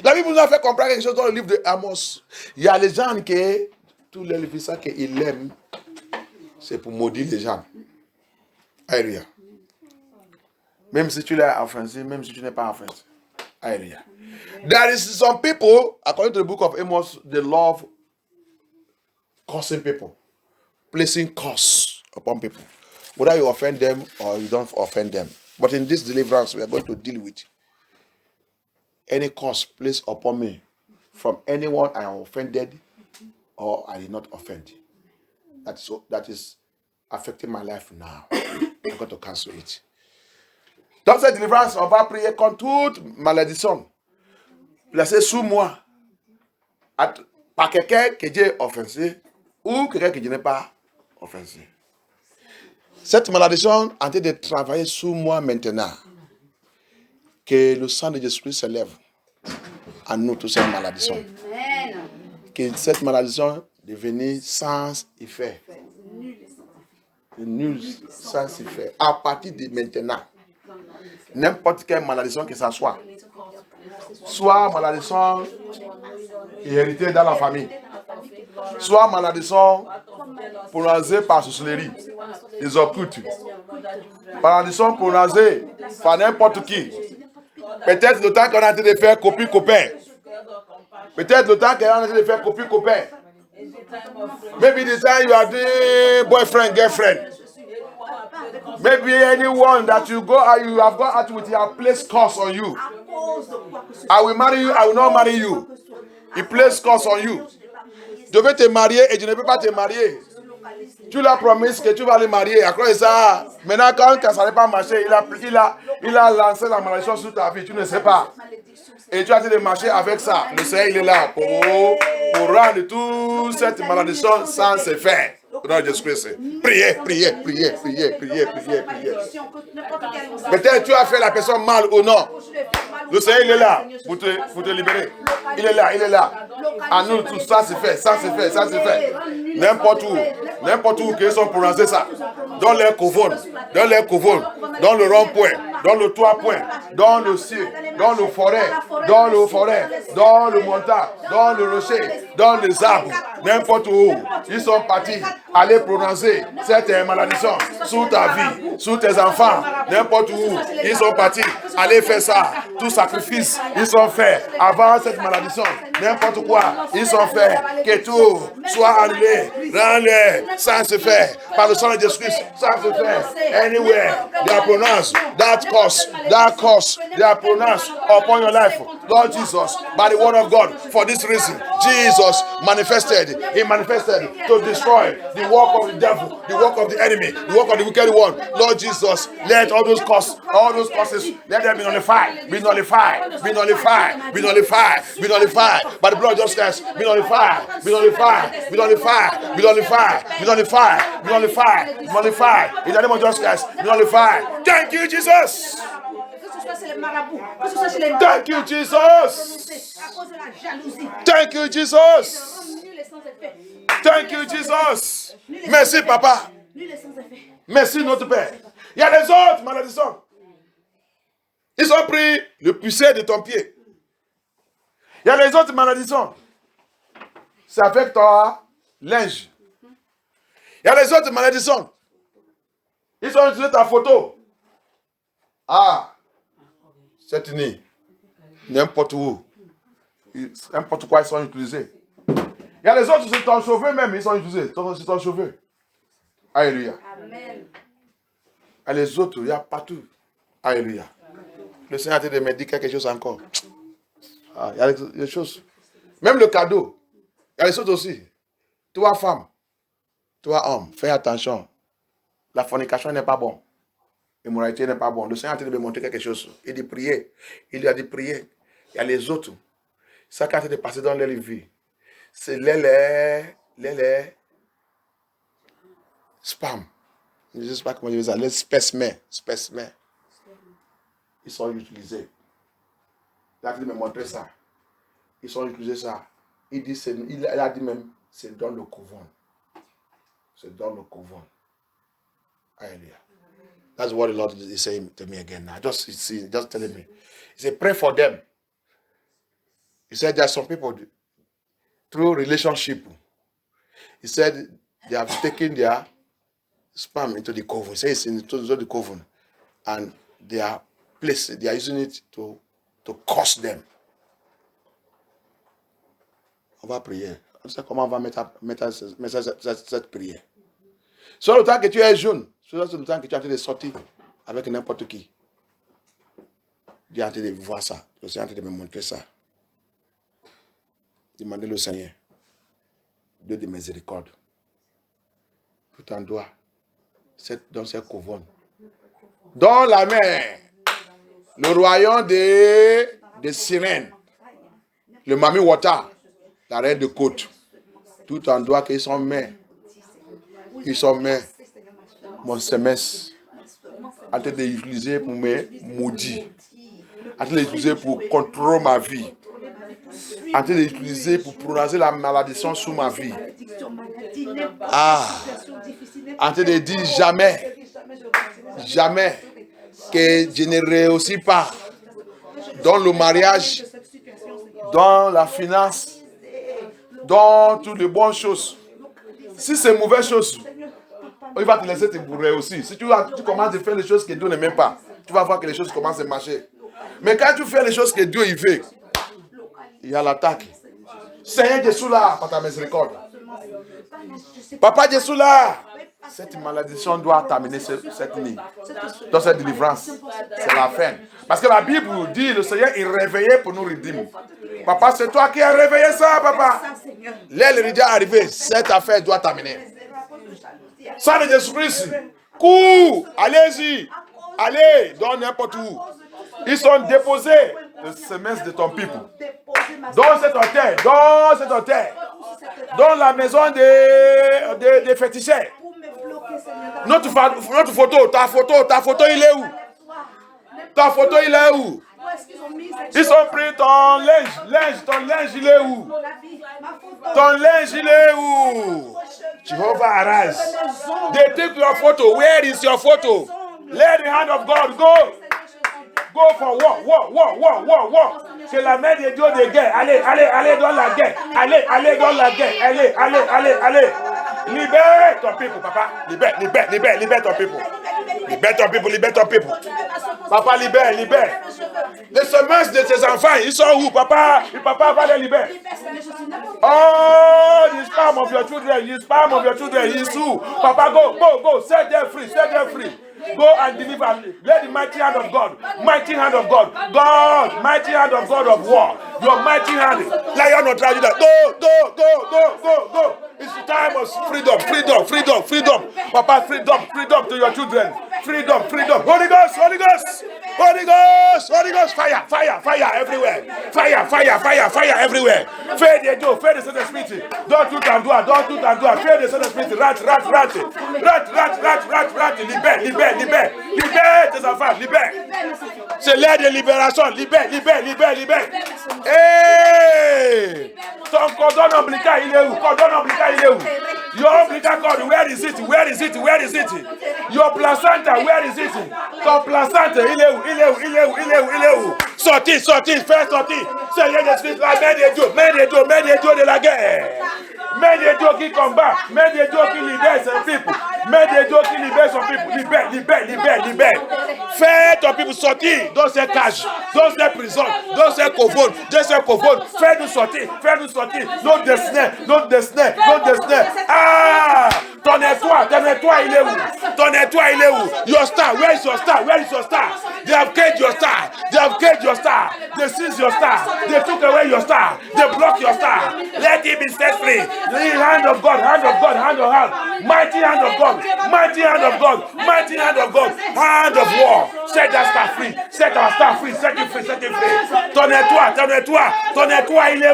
La Bible nous a fait comprendre quelque chose dans le livre de Amos. Il y a les gens qui, tous les livres qu'ils aiment, c'est pour maudire les gens. Alléluia. Même si tu l'as offensé, même si tu n'es pas offensé. Alléluia. There is some people, according to the book of Amos, they love cursing people. Placing curse upon people. Whether you offend them or you don't offend them. But in this deliverance, we are going to deal with any curse placed upon me from anyone I offended or I did not offend. That is affecting my life now. I'm going to cancel it. Dans cette délivrance, on va prier contre toute malédiction placée sous moi par quelqu'un que Dieu a offensé ou quelqu'un que Dieu n'a pas offensé. Cette malédiction est en train de travailler sous moi maintenant. Que le sang de Jésus-Christ se lève à nous, toutes ces malédictions. Que cette malédiction devienne sans effet. Nul sans effet. À partir de maintenant, n'importe quelle malédiction que ça soit malédiction héritée dans la famille, soit malédiction prononcée par sorcellerie, les occultes, malédiction prononcée par n'importe qui. Peut-être le temps qu'on a en train de faire copie-copain. Peut-être le temps qu'on a en train de faire copie-copain. Maybe the time you are doing boyfriend, girlfriend. Maybe anyone that you have gone out with, you have placed curse on you. I will marry you, I will not marry you. He placed curse on you. Tu veux te marier et tu ne peux pas te marier. Tu l'as promis que tu vas le marier. À cause de ça, maintenant quand ça n'a pas marché, il a lancé la malédiction sur ta vie. Tu ne sais pas. Et tu as été de marcher avec ça. Le Seigneur, il est là pour rendre toute cette malédiction sans effet. Dans Jésus-Christ. Priez. Peut-être tu as fait la personne mal ou non. Le Seigneur, il est là pour te libérer. Il est là. À nous, tout ça se fait. N'importe où qu'ils sont prononcés ça. Dans les couvons, dans le rond-point, dans le trois-point, dans le ciel, dans le forêt, dans le montagne, dans le rocher, dans les arbres, n'importe où. Ils sont partis. Allez prononcer cette malédiction sur ta vie, sur tes enfants, n'importe où. Ils sont partis. Allez faire ça. Tout sacrifice, ils sont faits avant cette malédiction. N'importe quoi, ils sont faits. Que tout soit annulé. Rends-le sans se faire. Par le sang de Jésus-Christ, sans se faire. Anywhere, they are pronounced. That curse, they are pronounced upon your life. Lord Jesus, by the word of God, for this reason, Jesus manifested. He manifested to destroy the work of the devil, the work of the enemy, the work of the wicked one. Lord Jesus, let all those curses, let them be nullified. Be nullified by the blood of Jesus Christ. Be nullified. In the name of Jesus Christ, be nullified. Thank you, Jesus. Thank you, Jesus. Thank you, Jesus. Thank you, Jesus. Merci, Papa. Merci, notre Père. Il y a les autres malédictions. Ils ont pris le pucet de ton pied. Il y a les autres malédictions. C'est avec ton linge. Il y a les autres malédictions. Ils ont utilisé ta photo. Ah, cette nuit. N'importe où. N'importe quoi, ils sont utilisés. Il y a les autres, c'est ton cheveu même, ils sont utilisés. C'est ton cheveu. Alléluia. Amen. Et les autres, il y a partout. Alléluia. Le Seigneur a été de me dire quelque chose encore. Ah, il y a des choses. Même le cadeau. Il y a les autres aussi. Toi, femme. Toi, homme. Fais attention. La fornication n'est pas bon. L'immoralité n'est pas bon. Le Seigneur a été de me montrer quelque chose. Il dit prier. Il lui a dit prier. Il y a les autres. Ça qui a été de passer dans leur vie. C'est les spam. Je ne sais pas comment je vais dire ça. Les spécimens. Ils sont utilisés. Il a dit me montrer ça. Ils sont utilisés ça. Il a dit même, c'est dans le couvent. C'est dans le couvent. Alléluia. That's what the Lord is saying to me again now. Just telling me. He said, pray for them. He said, there are some people through relationship. He said, they have taken their sperm into the coven. He says it's into the coven. And they are using it to curse them. On va prier. On sait comment on va mettre cette prière. Soit le temps que tu es jeune, soit le temps que tu es en train de sortir avec n'importe qui. Dieu est en train de voir ça. Le Seigneur est en train de me montrer ça. Demandez au Seigneur Dieu de miséricorde. Tout en doigt. Dans cette couronne. Dans la mer. Le royaume des sirènes. Le Mami Wata. La reine de côte. Tout en doigt qu'ils sont mains. Ils sont mains. Mon semestre. En train d'utiliser pour me maudire. En train d'utiliser pour contrôler ma vie. En train d'utiliser pour prononcer la malédiction sur ma vie. En train de dire jamais que je ne réussis pas dans le mariage, dans la finance, dans toutes les bonnes choses. Si c'est une mauvaise chose, il va te laisser te bourrer aussi. Si tu commences à faire les choses que Dieu n'aime pas, tu vas voir que les choses commencent à marcher. Mais quand tu fais les choses que Dieu il veut, il y a l'attaque. Seigneur Jésus là, par ta miséricorde. Papa Jésus là, cette malédiction doit terminer cette nuit. Dans cette délivrance, c'est la fin. Parce que la Bible dit, le Seigneur est réveillé pour nous rédimer. Papa, c'est toi qui as réveillé ça, papa. L'aile est déjà arrivée, cette affaire doit terminer. Sang de Jésus-Christ, cours, allez-y, allez, dans n'importe où. Ils sont déposés, le semestre de ton peuple. Dans cet hôtel, dans la maison des féticheurs. Notre photo, ta photo, il est où? Ta photo, il est où? Ils ont pris ton linge, il est où? Ton linge, il est où? Jehovah arise. They take your photo. Where is your photo? Let the hand of God go. Go for war. C'est la main de Dieu de guerre. Allez dans la guerre. Allez dans la guerre. Allez. Libère ton peuple, papa. Libère ton peuple. Libère ton peuple. Papa, libère. Les semences de tes enfants, ils sont où, papa? Papa va les libérer. Oh, the sperm of your children, is who? Papa, go. Set them free. Go and deliver. Let the mighty hand of God. Mighty hand of God of war. Your mighty hand. Lion of tragedy. Go. It's the time of freedom. Papa, freedom to your children. Freedom. Holy Ghost. Fire everywhere. Fire everywhere. Fais des dieux, fais des Saint-Esprit. Dans tout en doigt. Fais des Saint-Esprit. Rate. Libère tes enfants. Libère. C'est l'heure de libération. Libère. Hey! Ton cordon ombilical, il est où? Your umbilical cord, where is it? Your placenta, where is it? Ton placenta, il est où? Sorti, fais sortir. Seigneur Jésus, la main de Dieu de la guerre. Main de Dieu qui combat, main de Dieu qui libère son peuple. Main de Dieu qui libère son peuple. Libère. Fais ton peuple sortir dans ces cages, dans ces prisons, dans ces couvons. Fais-nous sortir. Nos destinées. Ah! Ton étoile, il est où? Your star, where is your star? They have caged your star. They seized your star. They took away your star. They blocked your star. Let it be set free. The hand of God. Mighty hand of God. Hand of war. Set that star free. Set our star free. Set it free. Ton étoile, il est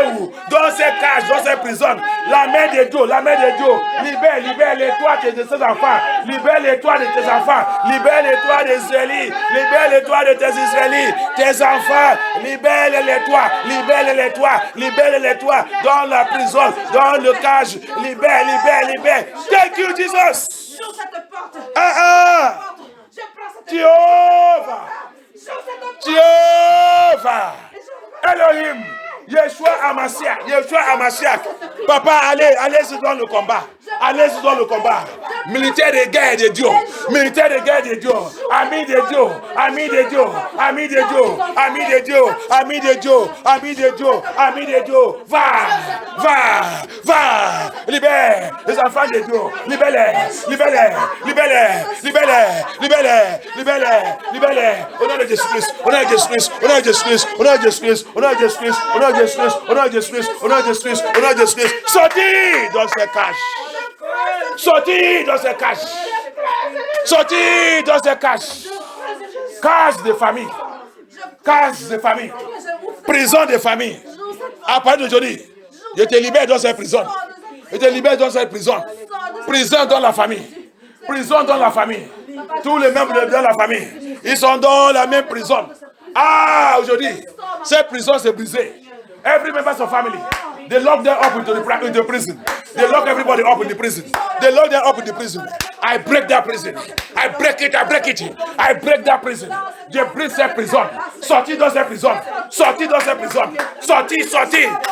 où? Dans ces cages, dans ces prisons. La main de Dieu. Libère les toits de tes enfants. Libère les toits de tes enfants. Libère les toits des Israélites. Libère les toits de tes Israélites. Tes enfants. Libère les toits. Dans la prison. Dans le cage. Libère. Thank you, Jesus. J'ouvre cette porte. Je prends cette Jéhovah. Jéhovah. Elohim. Yeshua Amasiak. Papa, allez dans le combat. Allez dans le combat. Militaire de guerre de Dieu. Militaire de guerre de Dieu. Ami de Dieu. Ami de Dieu. Ami de Dieu. Ami de Dieu. Ami de Dieu. Ami de Dieu. Ami de Dieu. Va. Libère les enfants de Dieu. Libère-les. Au nom de Jésus-Christ. Au nom de Jésus-Christ. Au nom de Jésus-Christ. Au nom de Jésus-Christ. Au nom de Jésus-Christ. Au nom de Jésus-Christ. Au nom de Jésus-Christ. Au nom de Jésus-Christ. Au nom de Jésus-Christ. Sortis dans ces caches. Sortis dans ces caches. Sortis dans ces caches. Cases de famille. Cases de famille. Prison de famille. À partir d'aujourd'hui, je te libère dans cette prison. Je te libère dans cette prison. Prison dans la famille. Prison dans la famille. Tous les membres dans la famille, ils sont dans la même prison. Ah, aujourd'hui, cette prison s'est brisée. Every member of family, they lock them up into the prison. They lock everybody up in the prison. They lock them up in the prison. I break that prison. I break it. I break that prison. Je brise cette prison. Sortis dans cette prison. Sortis dans cette prison. Sortis.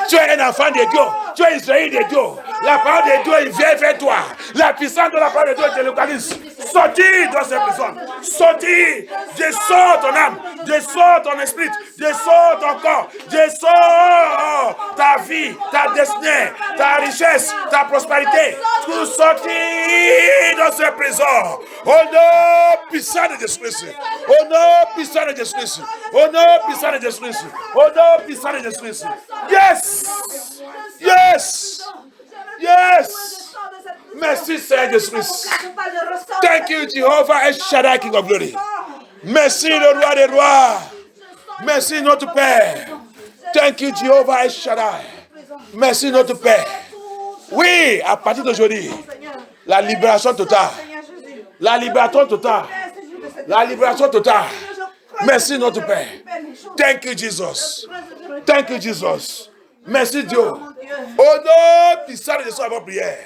Tu es un enfant de Dieu. Tu es Israël de Dieu. La parole de Dieu, il vient vers toi. La puissance de la parole de Dieu te localise. Sortis dans cette prison. Sortis. Je sors ton âme. Je sors ton esprit. Je sors ton corps. Je sors ta vie, ta destinée, ta richesse, ta prospérité. Tout sortis dans cette prison. Au nom puissant de Jésus-Christ. Au nom puissant de Jésus-Christ. Au nom puissant de Jésus-Christ. Au nom puissant de Jésus-Christ. Yes. Merci Seigneur Jésus-Christ. Thank you Jehovah El Shaddai, King of Glory. Merci le roi des rois. Merci notre Père. Thank you Jehovah El Shaddai. Merci notre Père. Oui, à partir d'aujourd'hui, la libération totale. La libération totale. La libération totale. Merci notre Père. Thank you Jesus. Thank you Jesus. Merci Dieu. Au nom puissant de Jésus à votre prière.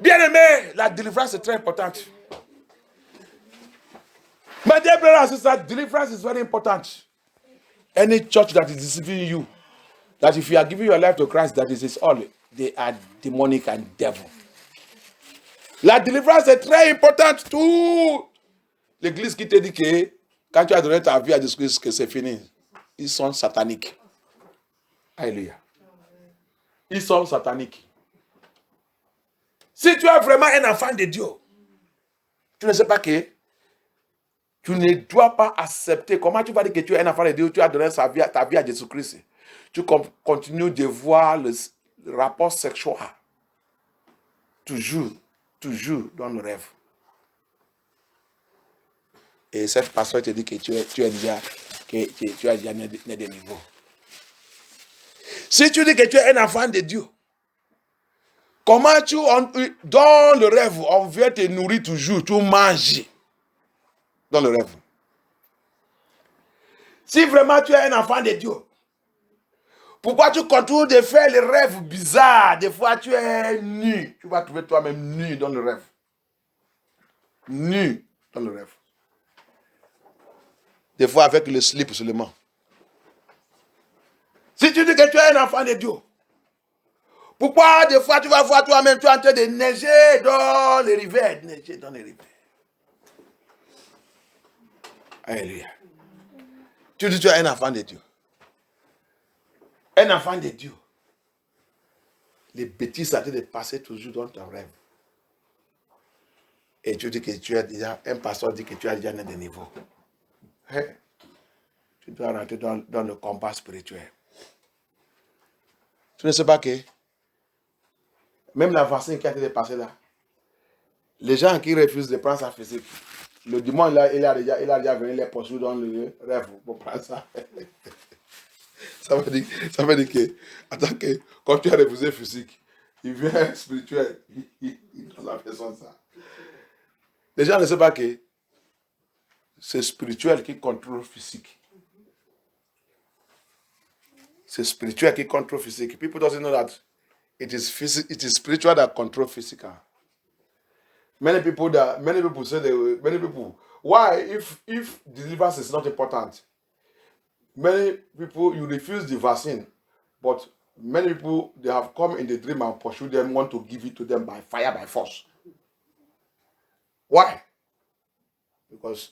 Bien-aimé, la délivrance est très importante. My dear brother and sister, deliverance is very important. Any church that is deceiving you, that if you are giving your life to Christ, that is all, they are demonic and devil. La délivrance est très importante. Tout l'église qui te dit que quand tu as donné ta vie à Jésus-Christ, que c'est fini, ils sont sataniques. Alléluia. Ils sont sataniques. Si tu es vraiment un enfant de Dieu, tu ne sais pas que tu ne dois pas accepter. Comment tu vas dire que tu es un enfant de Dieu, tu as donné ta vie à Jésus-Christ. Tu continues de voir le rapport sexuel. Toujours dans le rêve. Et cette pasteur te dit que tu es déjà né de niveau. Si tu dis que tu es un enfant de Dieu, comment dans le rêve, on vient te nourrir toujours, tu manges dans le rêve. Si vraiment tu es un enfant de Dieu, pourquoi tu continues de faire les rêves bizarres? Des fois tu es nu, tu vas trouver toi-même nu dans le rêve. Nu dans le rêve. Des fois avec le slip seulement. Si tu dis que tu es un enfant de Dieu, pourquoi des fois tu vas voir toi-même, tu es en train de neiger dans les rivières, Alléluia. Tu dis que tu es un enfant de Dieu. Un enfant de Dieu. Les bêtises sont en train de passer toujours dans ton rêve. Et tu dis que tu es déjà, un pasteur dit que tu as déjà un niveau. Hey, tu dois rentrer dans le combat spirituel. Tu ne sais pas que même la vaccine qui a été passée là, les gens qui refusent de prendre sa physique, le dimanche là, il a déjà venu les poursuivre dans le rêve pour prendre ça. Ça veut dire que, attends que, quand tu as refusé physique, il vient spirituel, il donne la personne ça. Les gens ne savent pas que c'est spirituel qui contrôle physique. C'est spirituel qui contrôle physique. People don't know that it is spiritual that control physical. Many people say many people. Why, if deliverance is not important? Many people, you refuse the vaccine, but many people, they have come in the dream and pursue them, want to give it to them by fire, by force. Why? Because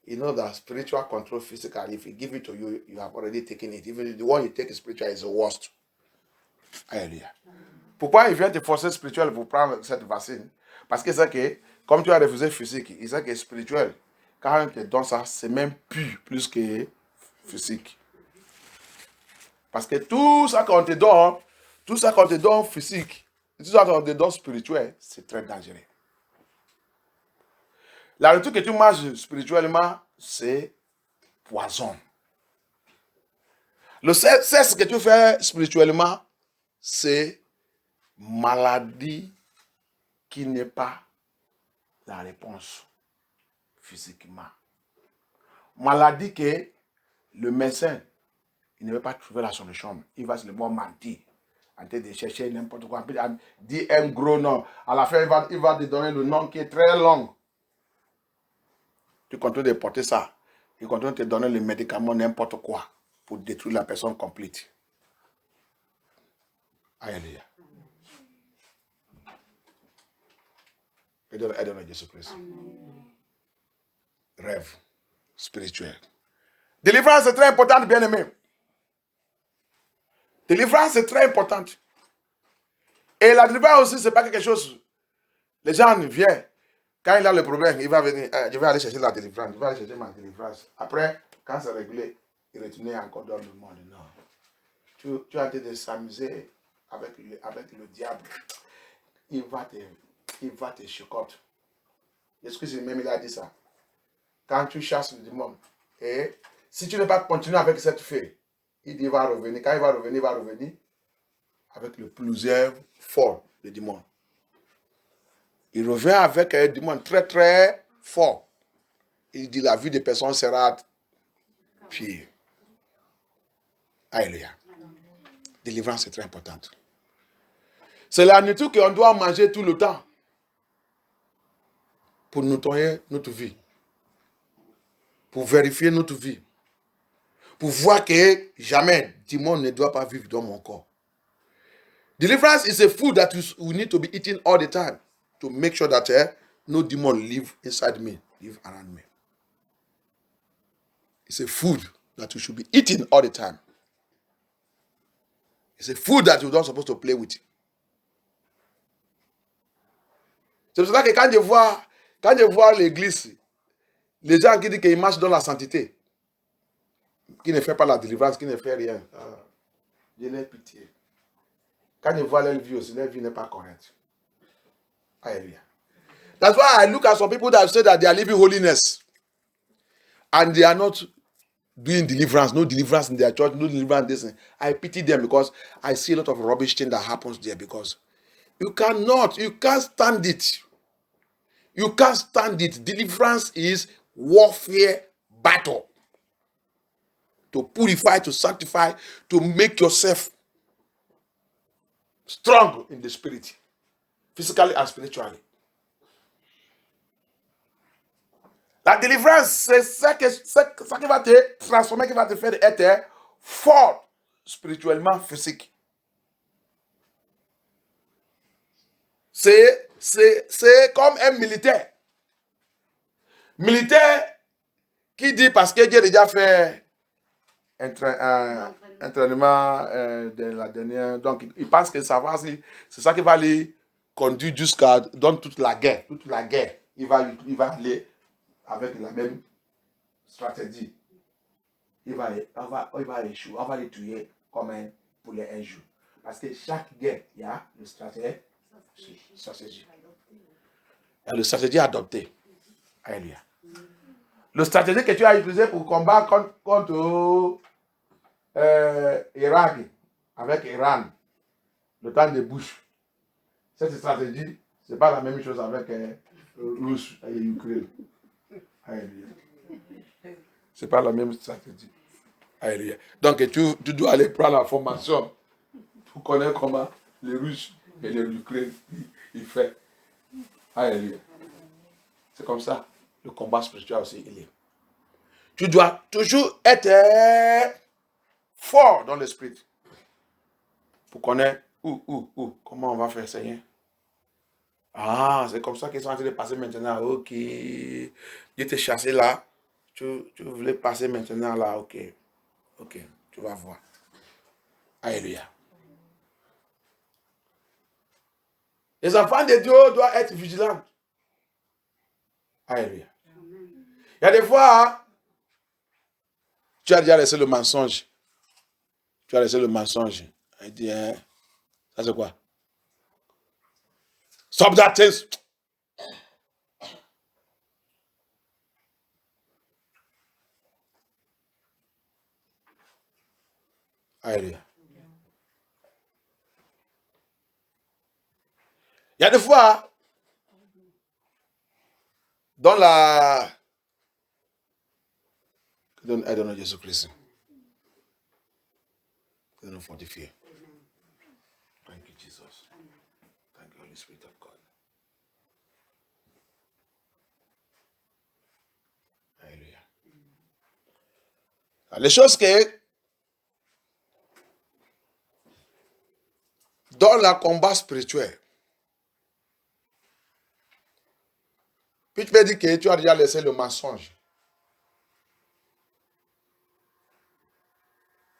you know that spiritual control physical, if you give it to you, you have already taken it. Even the one you take spiritual is the worst. Hallelujah. Pourquoi il vient te forcer spirituel pour prendre cette vaccine? Parce que c'est que, comme tu as refusé physique, il sait que spirituel, quand on te donne ça, c'est même plus que physique. Parce que tout ça qu'on te donne physique, tout ça qu'on te donne spirituel, c'est très dangereux. La nourriture que tu manges spirituellement, c'est poison. Le sexe que tu fais spirituellement, c'est maladie qui n'est pas la réponse physiquement. Maladie que le médecin, il ne veut pas trouver la solution. Il va seulement mentir, en train de chercher n'importe quoi, dire un gros nom. À la fin, il va te donner le nom qui est très long. Tu continues de porter ça. Il continue de te donner le médicament n'importe quoi pour détruire la personne complète. Alléluia. Aide-nous à Jésus-Christ. Rêve spirituel. Délivrance est très importante, bien-aimé. Délivrance est très importante. Et la délivrance aussi, ce n'est pas quelque chose. Les gens viennent. Quand il a le problème, il va venir. Je vais aller chercher la délivrance. Je vais aller chercher ma délivrance. Après, quand c'est réglé, il retourne encore dans le monde. Non. Tu as été de s'amuser avec le diable. Il va te chocoter. Est-ce que même il a dit ça? Quand tu chasses le démon, et si tu ne vas pas continuer avec cette fée, il va revenir. Quand il va revenir avec le plusieurs fort, le démon. Il revient avec un démon très très fort. Il dit la vie des personnes sera pire. Alléluia. Délivrance est très importante. C'est la nourriture qu'on doit manger tout le temps pour nettoyer notre vie, pour vérifier notre vie, pour voir que jamais démon ne doit pas vivre dans mon corps. Deliverance is a food that we need to be eating all the time to make sure that no demon live inside me, live around me. It's a food that we should be eating all the time. It's a food that you're not supposed to play with. C'est pour ça que quand je vois l'église, les gens qui disent qu'ils marchent dans la sainteté, qui ne fait pas la délivrance, qui ne fait rien, je n'ai pitié. Quand je vois leur vie aussi, leur vie n'est pas correcte. Hallelujah. That's why I look at some people that say that they are living holiness and they are not doing deliverance, no deliverance in their church, no deliverance this. I pity them because I see a lot of rubbish thing that happens there because you can't stand it. You can't stand it. Deliverance is warfare battle. To purify, to sanctify, to make yourself strong in the spirit, physically and spiritually. La délivrance, c'est ça qui va te transformer, qui va te faire être fort spirituellement, physique. C'est comme un militaire. Militaire qui dit parce que Dieu a déjà fait un entraînement de la dernière. Donc, il pense que ça va, c'est ça qui va lui conduire jusqu'à dans toute la guerre. Toute la guerre, il va aller avec la même stratégie. Il va échouer, on va les tuer comme un poulet un jour. Parce que chaque guerre, il y a le stratégie. Il y a le stratégie adopté. Alléluia. Le stratégie que tu as utilisé pour combattre contre Irak, avec Iran, le temps de Bush. Cette stratégie, ce n'est pas la même chose avec Russie et l'Ukraine. Alléluia. Ce n'est pas la même stratégie. Alléluia. Donc tu dois aller prendre la formation pour connaître comment les Russes et l'Ukraine ils font. Alléluia. C'est comme ça. Le combat spirituel aussi, il est. Tu dois toujours être fort dans l'esprit. Pour connaître comment on va faire, Seigneur. Ah, c'est comme ça qu'ils sont en train de passer maintenant. Ok. Dieu t'a chassé là. Tu voulais passer maintenant là. Ok. Ok. Tu vas voir. Alléluia. Les enfants de Dieu doivent être vigilants. Alléluia. Il y a des fois, hein, tu as déjà laissé le mensonge. Tu as laissé le mensonge. Il dit, hein, ça c'est quoi? Stop that thing. Alléluia. Il y a des fois, dans la... Donne aide à Jésus-Christ. Que nous fortifier. Thank you, Jesus. Thank you, Holy Spirit of God. Alléluia. Les choses que dans le combat spirituel, puis tu peux dire que tu as déjà laissé le mensonge.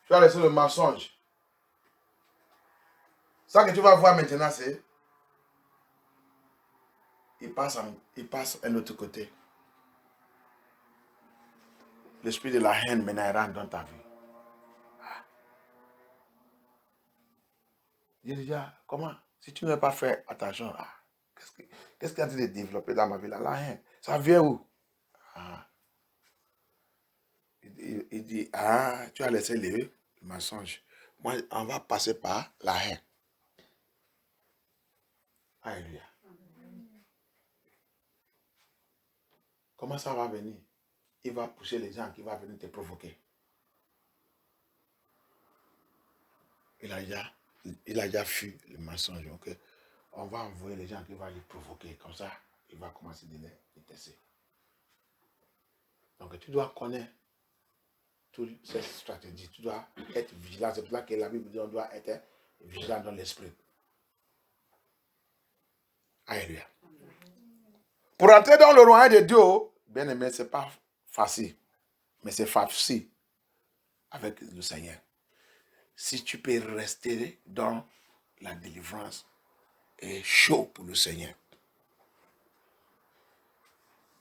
Tu as laissé le mensonge. Ça que tu vas voir maintenant, c'est il passe un autre côté. L'esprit de la haine maintenant rentre dans ta vie. Il dit déjà, comment? Si tu n'as pas fait attention, qu'est-ce qui a été développé dans ma vie là? La haine. Ça vient où? Il dit, tu as laissé le mensonge. Moi, on va passer par la haine. Alléluia. Comment ça va venir? Il va pousser les gens qui vont venir te provoquer. Il a déjà fui le mensonge. Okay? On va envoyer les gens qui vont les provoquer. Comme ça, il va commencer à les tester. Donc, tu dois connaître toute cette stratégie. Tu dois être vigilant. C'est pour ça que la Bible dit qu'on doit être vigilant dans l'esprit. Alléluia. Pour entrer dans le royaume de Dieu, bien aimé, ce n'est pas facile. Mais c'est facile avec le Seigneur. Si tu peux rester dans la délivrance et chaud pour le Seigneur,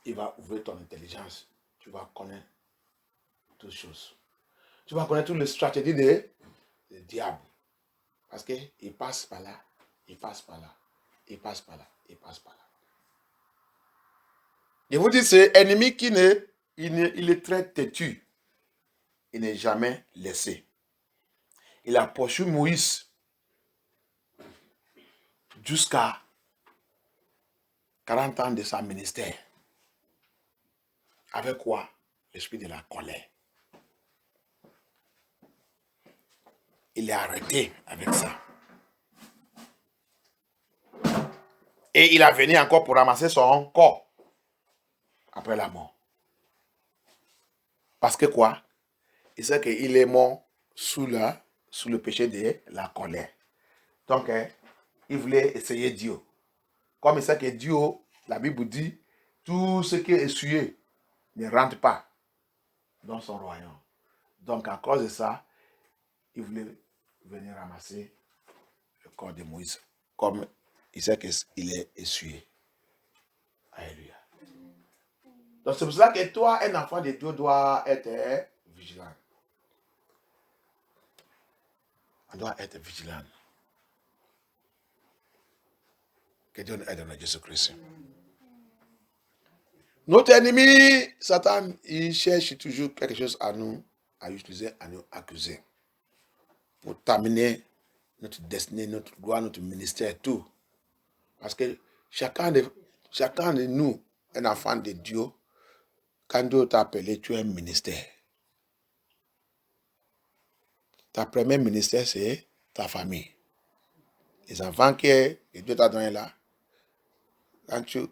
il va ouvrir ton intelligence. Tu vas connaître toutes choses. Tu vas connaître toutes les stratégies du diable. Parce qu'il passe par là, il passe par là, il passe par là, il passe par là. Je vous dis, c'est ennemi qui il est très têtu. Il n'est jamais laissé. Il a poursuivi Moïse jusqu'à 40 ans de sa ministère. Avec quoi? L'esprit de la colère. Il est arrêté avec ça. Et il a venu encore pour ramasser son corps après la mort. Parce que quoi? Il sait qu'il est mort sous le péché de la colère. Donc, il voulait essayer Dieu. Comme il sait que Dieu, la Bible dit, tout ce qui est essuyé ne rentre pas dans son royaume. Donc, à cause de ça, il voulait venir ramasser le corps de Moïse. Comme il sait qu'il est essuyé. Alléluia. Donc, c'est pour ça que toi, un enfant de Dieu, doit être vigilant. On doit être vigilant. Que Dieu nous aide dans Jésus-Christ. Notre ennemi, Satan, il cherche toujours quelque chose à nous utiliser, à nous accuser. Pour terminer notre destinée, notre gloire, notre ministère, tout. Parce que chacun de nous, un enfant de Dieu, quand Dieu t'a appelé, tu es un ministère. Ta premier ministère, c'est ta famille. Les enfants que Dieu t'a donné là, Quand tu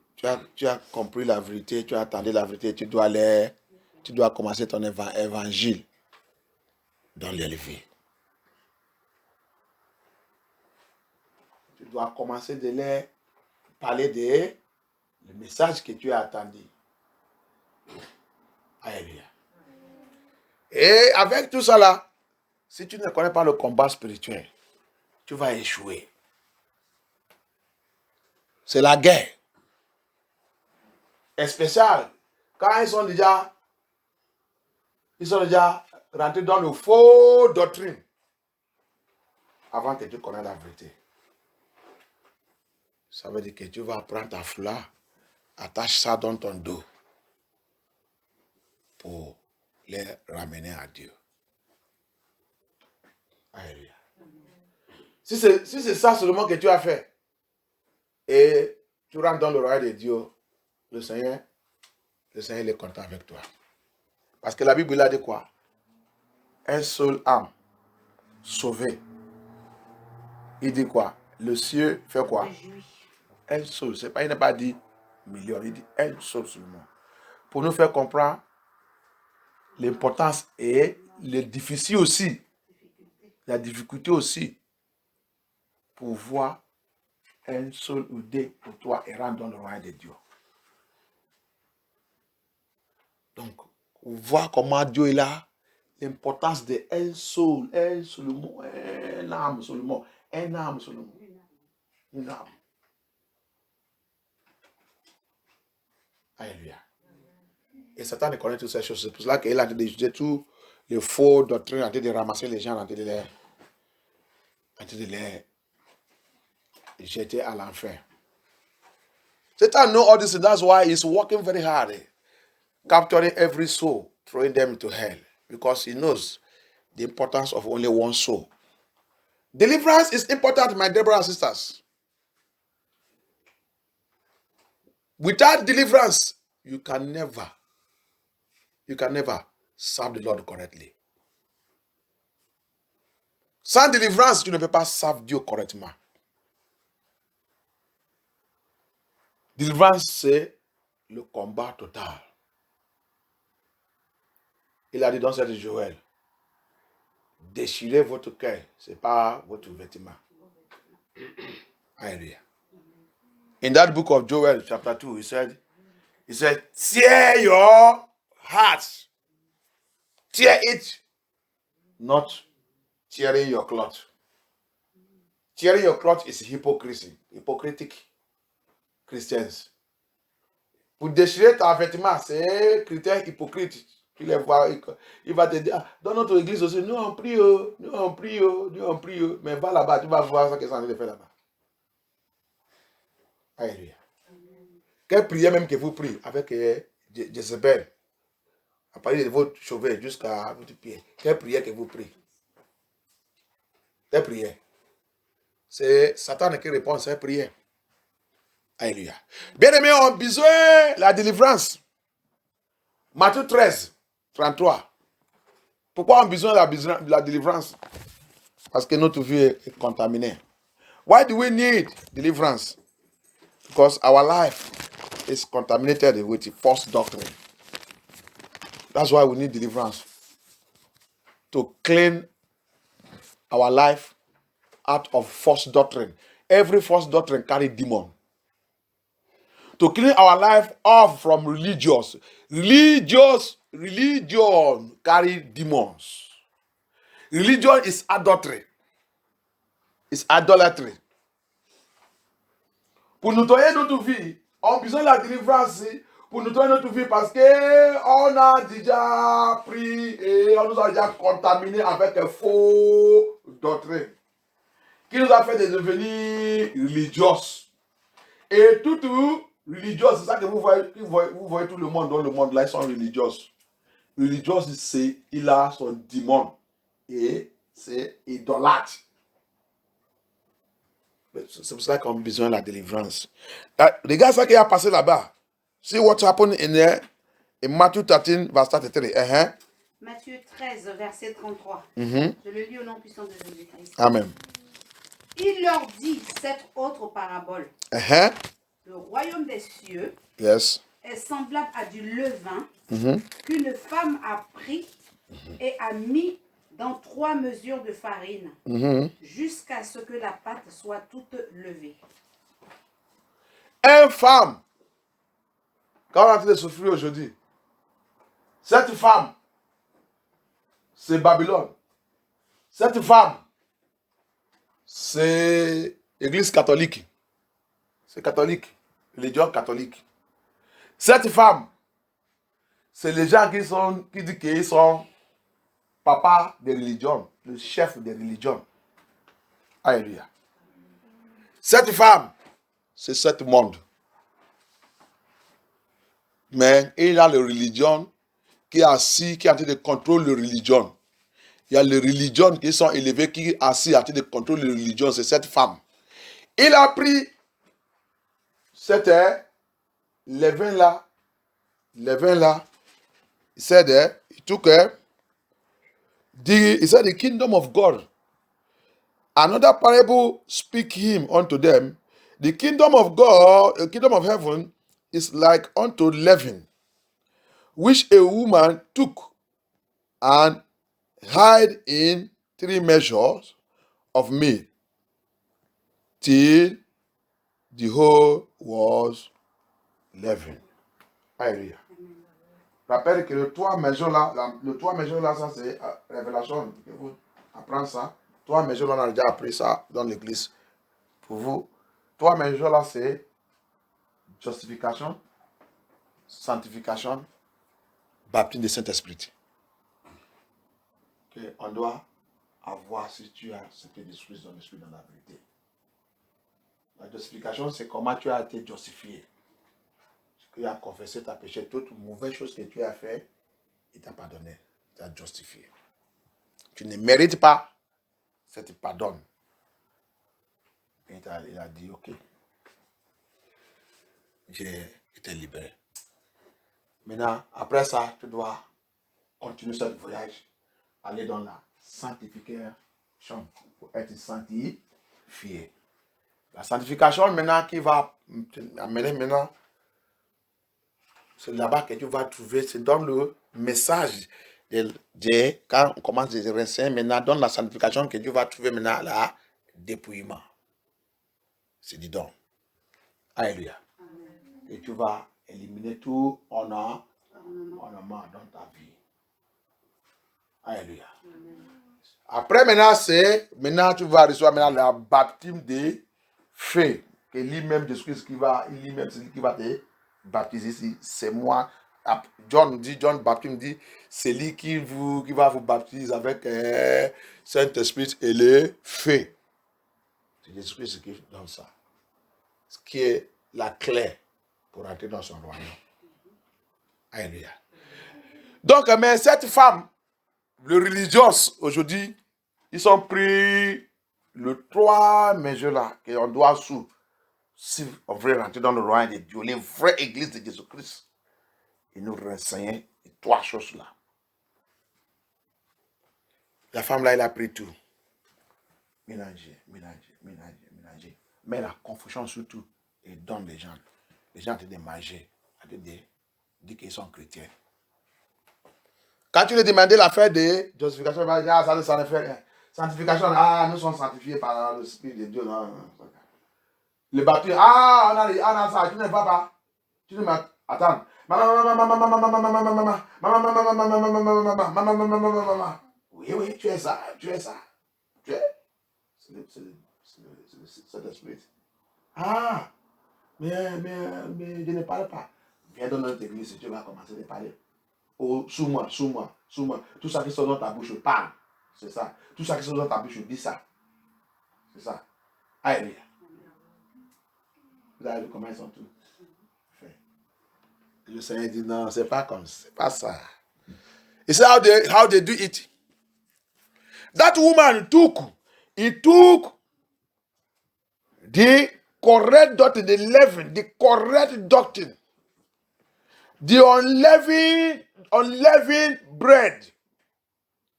as compris la vérité, tu as attendu la vérité, tu dois commencer ton évangile dans l'élevé. Tu dois commencer de leur parler le message que tu as attendu. Alléluia. Et avec tout ça là, si tu ne connais pas le combat spirituel, tu vas échouer. C'est la guerre. Et spécial, quand ils sont déjà rentrés dans le faux doctrine, avant que tu connaisses la vérité. Ça veut dire que tu vas prendre ta foulard, attache ça dans ton dos pour les ramener à Dieu. Alléluia. Si c'est ça seulement que tu as fait, et tu rentres dans le royaume de Dieu, le Seigneur il est content avec toi. Parce que la Bible il a dit quoi? Un seul âme sauvé. Il dit quoi? Le ciel fait quoi? Un seul. Il n'a pas dit million, il dit un seul seulement. Pour nous faire comprendre l'importance et le difficile aussi, la difficulté aussi, pour voir un seul ou deux pour toi et rentrer dans le royaume de Dieu. Donc, voir comment Dieu est là, l'importance de un seulement, un âme seulement, une âme. Alléluia. Et Satan connaît toutes ces choses. C'est pour cela qu'il a déjugé tous les faux doctrines, en train de ramasser les gens, en train de les jeter à l'enfer. Satan knows all this, and that's why he's working very hard, capturing every soul, throwing them into hell, because he knows the importance of only one soul. Deliverance is important, my dear brothers and sisters. Without deliverance, you can never serve the Lord correctly. Sans délivrance, tu ne peux pas servir Dieu correctement. Délivrance, c'est le combat total. Il a dit dans cette Joël, déchirez votre cœur, ce n'est pas votre vêtement. Alléluia. In that book of Joel, chapter 2, he said, tear your heart. Tear it, not tearing your cloth. Tearing your cloth is hypocrisy, hypocritic Christians. Pour déchirer ta vêtement, c'est critère hypocrite. Tu les vois, il va te dire, dans notre église aussi, nous on prie, mais va là-bas, tu vas voir ce que ça en est fait là-bas. Alléluia. Quelle prière même que vous priez avec Jézabel, à partir de votre chevet jusqu'à votre pied, quelle prière que vous priez? Quelle prière? C'est Satan qui répond à cette prière. Alléluia. Bien-aimés, on a besoin de la délivrance. Matthieu 13, 33. Pourquoi on a besoin de la délivrance? Parce que notre vie est contaminée. Why do we need deliverance? Because our life is contaminated with false doctrine. That's why we need deliverance. To clean our life out of false doctrine. Every false doctrine carries demon. To clean our life off from religion carry demons. Religion is adultery. It's idolatry. Pour nous donner notre vie, on a besoin de la délivrance pour nous donner notre vie parce qu'on a déjà pris et on nous a déjà contaminé avec un faux doctrine qui nous a fait devenir religieux. Et tout religieux, c'est ça que vous voyez tout le monde dans le monde là, ils sont religieux. Religieux, il a son démon et c'est idolâtre. C'est pour ça qu'on a besoin de la délivrance. Regarde ce qui a passé là-bas. See what happened in Matthew 13, verse 33. Matthieu 13, verset 33. Je le lis au nom puissant de Jésus-Christ. Amen. Il leur dit cette autre parabole. le royaume des cieux yes. est semblable à du levain qu'une femme a pris et a mis dans 3 mesures de farine jusqu'à ce que la pâte soit toute levée. Une femme, quand on est en train de souffrir aujourd'hui, cette femme, c'est Babylone. Cette femme, c'est l'église catholique. C'est catholique, religion catholique. Cette femme, c'est les gens qui disent qu'ils sont papa des religions, le chef des religions. Alléluia. Cette femme, c'est ce monde. Mais il y a les religions qui est assis, qui est en train de contrôler les religions. Il y a les religions qui sont élevées, qui sont assis en train de contrôler les religions. C'est cette femme. Il a pris cette levain là. He said, he took he said, the kingdom of God. Another parable speak him unto them. The kingdom of God, the kingdom of heaven, is like unto leaven, which a woman took and hid in 3 measures of meal, till the whole was leavened. Alléluia. Rappelle que le 3 mesures là, ça c'est révélation. Vous apprenez ça. 3 mesures là, on a déjà appris ça dans l'église. Pour vous, 3 mesures là, c'est justification, sanctification, baptême du Saint-Esprit. On doit avoir, si tu as ce que Jésus dans l'esprit, dans la vérité. La justification, c'est comment tu as été justifié. Tu as confessé ta péché, toute mauvaise chose que tu as fait, il t'a pardonné, il t'a justifié. Tu ne mérites pas, ça te pardonne. Et il a dit, ok, j'ai été libéré. Maintenant, après ça, tu dois continuer ce voyage, aller dans la sanctification pour être sanctifié. La sanctification maintenant qui va amener maintenant, c'est là-bas que tu vas trouver, c'est dans le message quand on commence les renseignements, maintenant dans la sanctification que tu vas trouver maintenant là, dépouillement. C'est dit donc. Alléluia. Et tu vas éliminer tout ornement dans ta vie. Alléluia. Après maintenant tu vas recevoir maintenant la baptême de feu. Que lui-même Jésus-Christ qui va te baptiser ici. C'est moi. John Baptiste dit, c'est lui qui va vous baptiser avec Saint-Esprit et le feu. C'est Jésus-Christ qui donne ça. Ce qui est la clé pour entrer dans son royaume. Alléluia. Donc, mais cette femme, les religieux aujourd'hui, ils ont pris le 3 mesures là qu'on doit sous. Si on veut rentrer dans le royaume de Dieu, les vraies églises de Jésus-Christ, ils nous renseignent les 3 choses là. La femme là, elle a pris tout. Mélanger. Mais la confusion surtout, elle donne les gens. Les gens ont de manger, ont dit qu'ils sont chrétiens. Quand tu lui demandais l'affaire de justification, il va dire, ça ne fait rien. Sanctification, nous sommes sanctifiés par le Spirit de Dieu. Non. Le baptême, on a ça, tu ne vas pas. Tu ne m'as. Attends. Oui, tu es ça. Tu es. C'est l'esprit. Mais je ne parle pas. Viens dans notre église, tu vas commencer à parler. Oh, sous moi. Tout ça qui sort dans ta bouche, parle. C'est ça. Tout ça qui sort dans ta bouche, dis ça. C'est ça. Alléluia. Vous avez vu comment ils sont tous faits. Le Seigneur dit non, c'est pas comme ça. C'est pas ça. You see how they do it? That woman took the correct doctrine, the leaven, the correct doctrine, the unleavened bread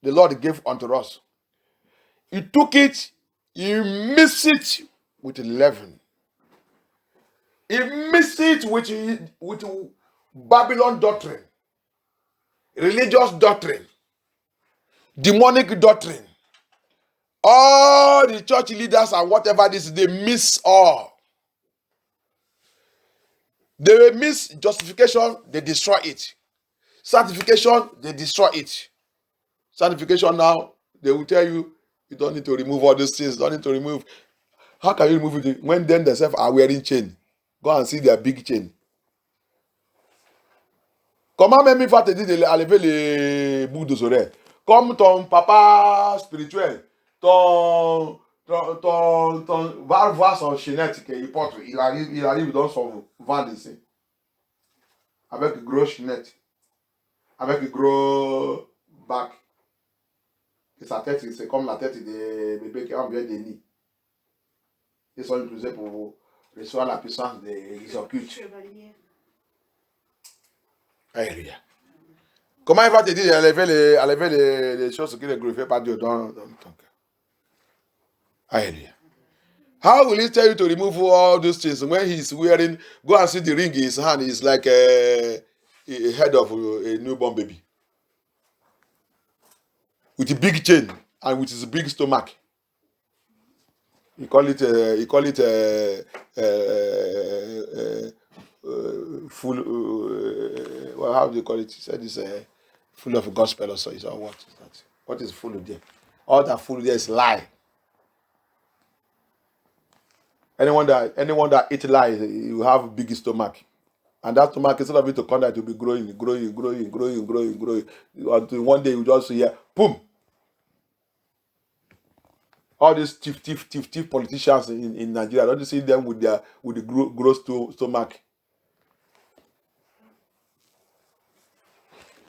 the Lord gave unto us. He took it, he mixed it with leaven. He mixed it with Babylon doctrine, religious doctrine, demonic doctrine. All the church leaders and whatever this, they miss all. They will miss justification, they destroy it. Sanctification, they destroy it. Sanctification now, they will tell you, you don't need to remove all these things, don't need to remove. How can you remove it when them themselves are wearing chain? Go and see their big chain. Comment même il va te dire d'enlever les boucles de oreilles? Comme ton papa spirituel, va voir son chaînette qu'il porte. Il arrive dans son ventre ici. Avec une grosse chaînette. Avec un gros bac. Et sa tête, c'est comme la tête des bébés qui ont bien des nids. Ils sont utilisés pour recevoir la puissance des occultes. Alléluia. Comment il va te dire d'enlever les choses qui ne glorifient pas Dieu dans ton cœur? Alléluia. How will he tell you to remove all those things when he's wearing, go and see the ring in his hand, it's like a head of a newborn baby. With a big chain and with his big stomach. He call it full, well, how do you call it? He said it's full of gospel or so. He said, what is that? What is full of there? All that full there is lie. Anyone that eats lies, you have a big stomach. And that stomach, instead of it to come down, it will be growing. Until one day you just hear, boom. All these thief politicians in Nigeria, don't you see them with the gross stomach?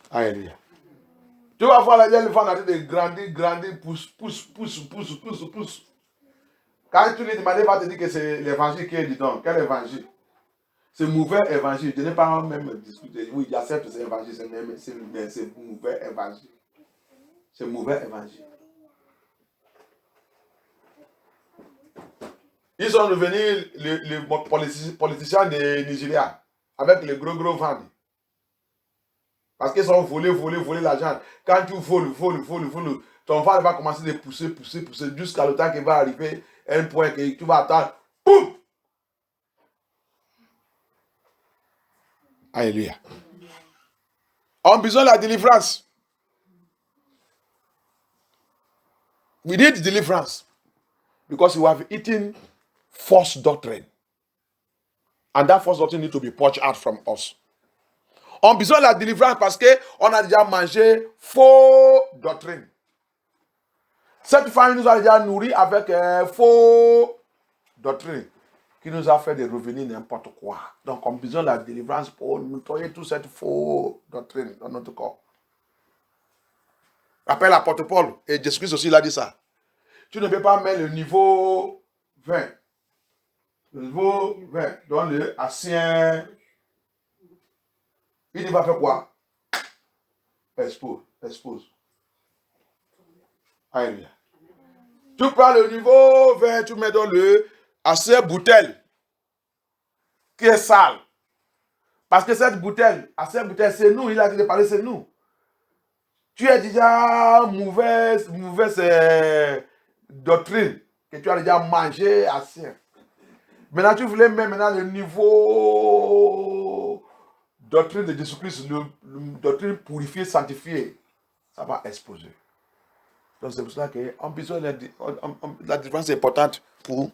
Alléluia. Tu vas voir l'éléphant qui grandit, pousse. Quand tu lui demandes, il va te dire que c'est l'évangile qui est dedans. Quel évangile? C'est mauvais évangile. Je n'ai pas même discuté. Oui, j'accepte cet évangile, mais c'est mauvais évangile. C'est mauvais évangile. Ils sont revenus, les politiciens de Nigeria, avec les gros ventres. Parce qu'ils sont volés l'argent. Quand tu voles, ton ventre va commencer de pousser, jusqu'à le temps qu'il va arriver à un point que tu vas attendre. Boum! Alléluia. On a besoin de la délivrance. We need deliverance. Because you have eaten false doctrine. And that false doctrine needs to be purged out from us. On a besoin de la délivrance parce qu'on a déjà mangé faux doctrine. Cette famille nous a déjà nourri avec faux doctrine qui nous a fait de revenir n'importe quoi. Donc on a besoin de la délivrance pour nettoyer toute cette faux doctrine dans notre corps. Rappelle l'apôtre Paul, et Jésus-Christ aussi il a dit ça. Tu ne peux pas mettre le niveau 20. Le niveau 20 dans le ancien. Il va faire quoi? Expose. Alléluia. Tu prends le niveau 20, tu mets dans le ancien bouteille qui est sale. Parce que cette bouteille, c'est nous, il a dit de parler, c'est nous. Tu es déjà mauvaise doctrine que tu as déjà mangé ancien. Maintenant, tu voulais mettre le niveau doctrine de Jésus-Christ, doctrine purifiée, sanctifiée. Ça va exploser. Donc c'est pour cela qu'on a besoin de la différence est importante pour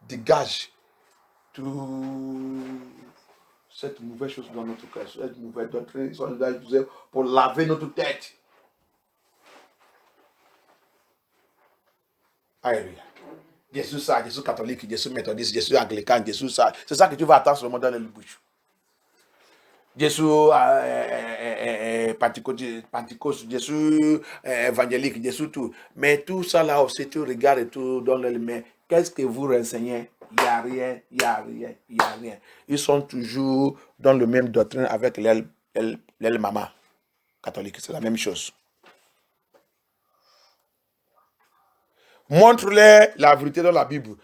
dégager toute cette mauvaise chose dans notre cœur, cette mauvaise doctrine, pour laver notre tête. Alléluia. Jésus ça, Jésus catholique, Jésus méthodiste, Jésus anglican, Jésus ça. C'est ça que tu vas attendre sur le monde dans le bouche. Jésus pentecôte, Jésus évangélique, Jésus tout. Mais tout ça là aussi, tu regardes et tout dans le mais qu'est-ce que vous renseignez? Il n'y a rien. Ils sont toujours dans le même doctrine avec l'aile maman catholique. C'est la même chose. Montre-les la vérité dans la Bible.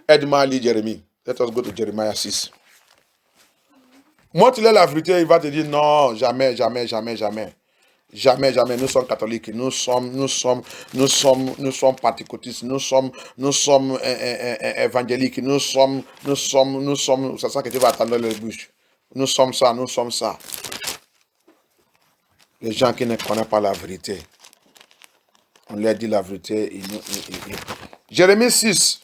Aide-moi à lire Jérémie. Let us go to Jeremiah 6. Moi, tu lis la vérité, il va te dire non, jamais, jamais, jamais, jamais. Jamais, jamais, nous sommes catholiques, nous sommes pentecôtistes, nous sommes évangéliques, nous sommes, c'est ça que tu vas attendre dans les bouches. Nous sommes ça. Les gens qui ne connaissent pas la vérité, on leur dit la vérité. Jérémie 6.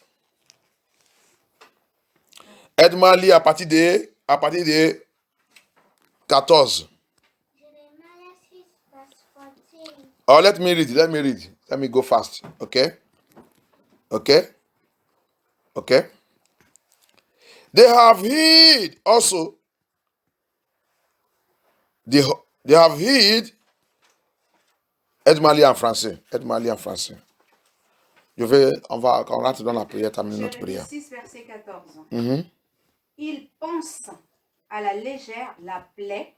Aide-moi à lire à partir de 14. Jeremiah 6, verse 14. Oh, let me read. Let me go fast. Okay. They have hid also. They have hid. Aide-moi à lire en français. On rentre dans la prière, terminer notre prière. 6, verset 14. Ils pensent à la légère la plaie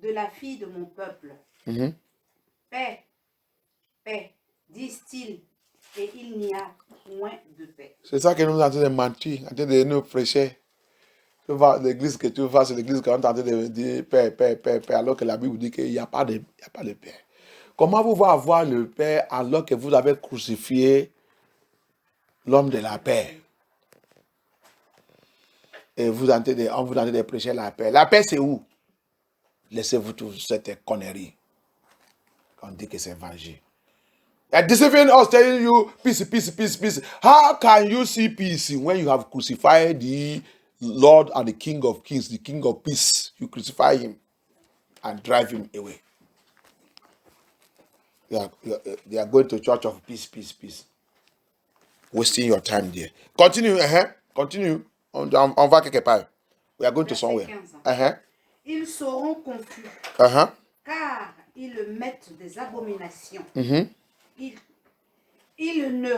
de la fille de mon peuple. Paix, paix, disent-ils, et il n'y a point de paix. C'est ça que nous sommes en train de mentir, en train de nous prêcher. Tu vas l'église que tu vas, c'est l'église qu'on est en train de dire paix, paix, paix, paix, alors que la Bible dit qu'il n'y a pas de paix. Comment vous pouvez avoir le paix alors que vous avez crucifié l'homme de la paix? Et on vous en train de prêcher la paix. La paix, c'est où? Laissez-vous toute cette connerie. On dit que c'est évangile. And deceiving us, telling you peace, peace, peace, peace. How can you see peace when you have crucified the Lord and the King of Kings, the King of Peace? You crucify him and drive him away. They are going to church of peace, peace, peace. Wasting your time there. Continue, continue. On va quelque part. We are going to somewhere. 15. Ils seront confus, car ils mettent des abominations. Ils ne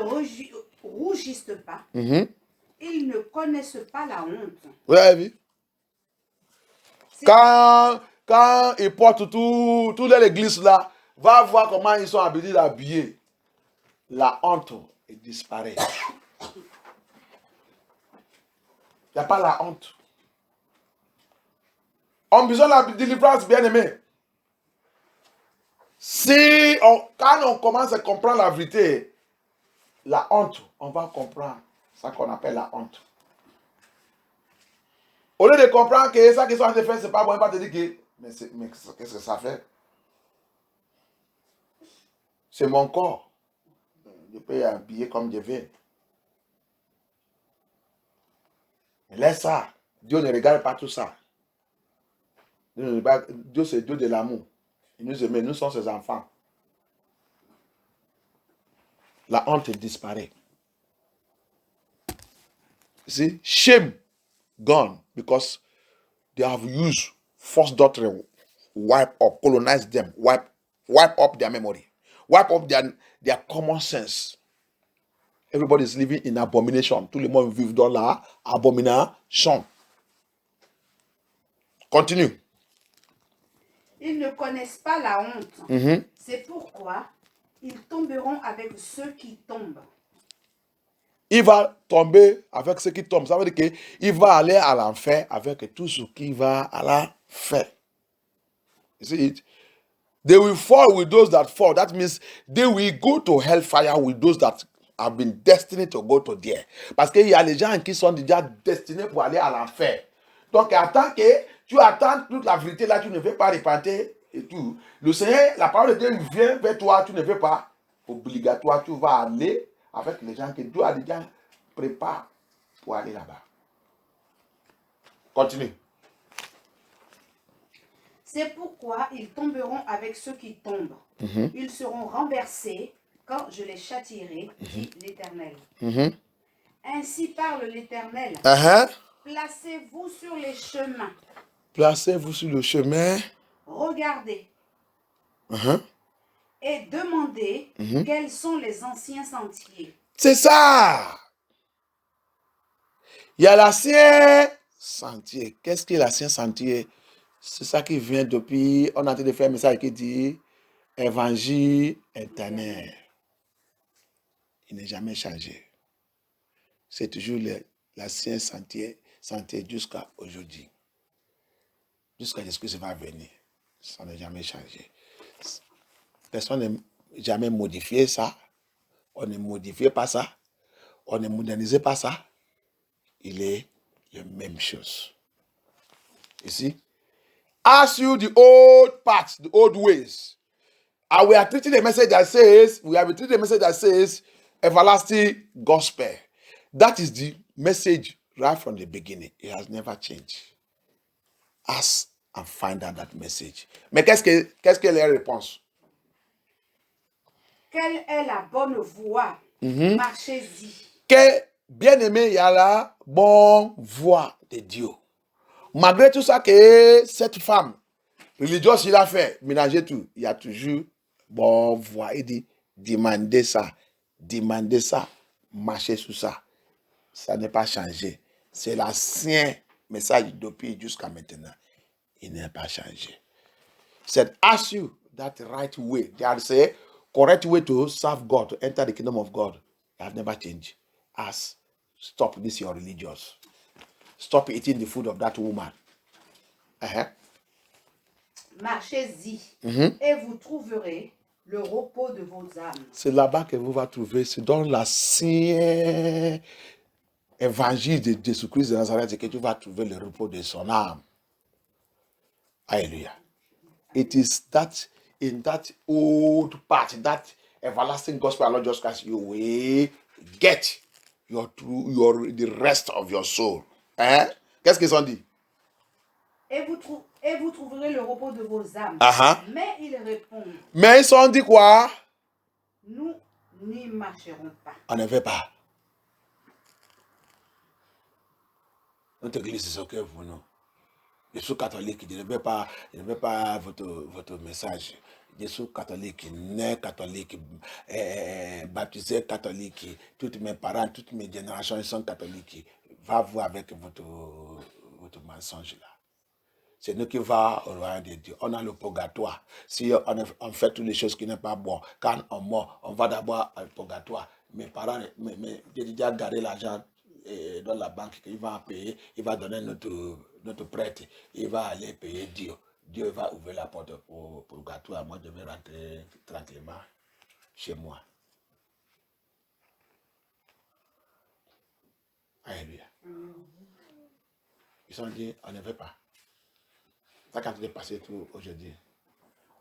rougissent pas. Ils ne connaissent pas la honte. Vous avez vu? Quand ils portent toute l'église là, va voir comment ils sont habillés. La honte disparaît. Il n'y a pas la honte. On a besoin de la délivrance, bien aimé. Quand on commence à comprendre la vérité, la honte, on va comprendre ça qu'on appelle la honte. Au lieu de comprendre que ça qu'ils sont en train de faire, c'est pas bon, il va te dire que, mais qu'est-ce que ça fait? C'est mon corps. Je peux habiller comme je veux. Mais laisse ça. Dieu ne regarde pas tout ça. Dieu, c'est Dieu de l'amour. Il nous aime, nous sommes ses enfants. La honte disparaît. See, shame gone because they have used false doctrine, wipe up, colonize them, wipe up their memory, wipe up their common sense. Everybody is living in abomination. Tout le monde vit dans la abomination. Continue. Ils ne connaissent pas la honte. C'est pourquoi ils tomberont avec ceux qui tombent. Il va tomber avec ceux qui tombent. Ça veut dire qu'il va aller à l'enfer avec tout ce qui va à l'enfer. You see it? They will fall with those that fall. That means they will go to hellfire with those that have been destined to go to there. Parce qu'il y a les gens qui sont déjà destinés pour aller à l'enfer. Donc, attends que tu attends toute la vérité là, tu ne veux pas repentir et tout. Le Seigneur, la parole de Dieu vient vers toi, tu ne veux pas. Obligatoire, tu vas aller avec les gens que Dieu a déjà préparé pour aller là-bas. Continue. C'est pourquoi ils tomberont avec ceux qui tombent. Ils seront renversés quand je les châtierai, dit l'Éternel. Ainsi parle l'Éternel. Placez-vous sur les chemins. Placez-vous sur le chemin. Regardez. Et demandez quels sont les anciens sentiers. C'est ça. Il y a l'ancien sentier. Qu'est-ce que l'ancien sentier? C'est ça qui vient depuis. On a en train de faire un message qui dit Évangile éternel. il n'est jamais changé. C'est toujours l'ancien sentier jusqu'à aujourd'hui. Jusqu'à ce que ça va venir. Ça n'a jamais changé. Personne n'a jamais modifié ça. On ne modifie pas ça. On ne modernise pas ça. Il est la même chose. Ici. Ask you the old paths, the old ways. And we are treating a message that says, everlasting gospel. That is the message right from the beginning. It has never changed. Ask and find out that message. Mais qu'est-ce que les réponses? Quelle est la bonne voie? Marchez-y. Que bien-aimé, il y a la bonne voie de Dieu. Malgré tout ça que cette femme religieuse, il a fait, ménager tout, il y a toujours bonne voie. Il dit, demandez ça, marchez sur ça. Ça n'est pas changé. C'est l'ancien message depuis jusqu'à maintenant. Il n'est pas changé. Said, ask you that right way. There is a correct way to serve God, to enter the kingdom of God. It has never changed. Ask, stop this, your religious. Stop eating the food of that woman. Marchez-y et vous trouverez le repos de vos âmes. C'est là-bas que vous va trouver, c'est dans l'ancien évangile de Jésus-Christ de Nazareth que tu vas trouver le repos de son âme. Hallelujah. It is that in that old part, that everlasting gospel of Lord Jesus Christ, you will get the rest of your soul. Qu'est-ce qu'ils ont dit? Et vous trouverez le repos de vos âmes. Mais ils répondent. Mais ils ont dit quoi? Nous n'y marcherons pas. On ne veut pas. Notre église, c'est ce que vous nous. Je suis catholique, je ne veux pas votre message. Je suis catholique, né catholique, baptisé catholique. Tous mes parents, toutes mes générations, ils sont catholiques. Va vous avec votre mensonge là. C'est nous qui va au royaume de Dieu. On a le purgatoire. Si on fait toutes les choses qui n'est pas bon, quand on meurt, on va d'abord au purgatoire. Mes parents, j'ai déjà gardé l'argent dans la banque qu'il va payer. Il va donner notre prêtre. Il va aller payer Dieu. Dieu va ouvrir la porte pour purgatoire. Moi, je vais rentrer tranquillement chez moi. Alléluia. Ils ont dit, on ne veut pas. Ça quand tu es passé tout aujourd'hui.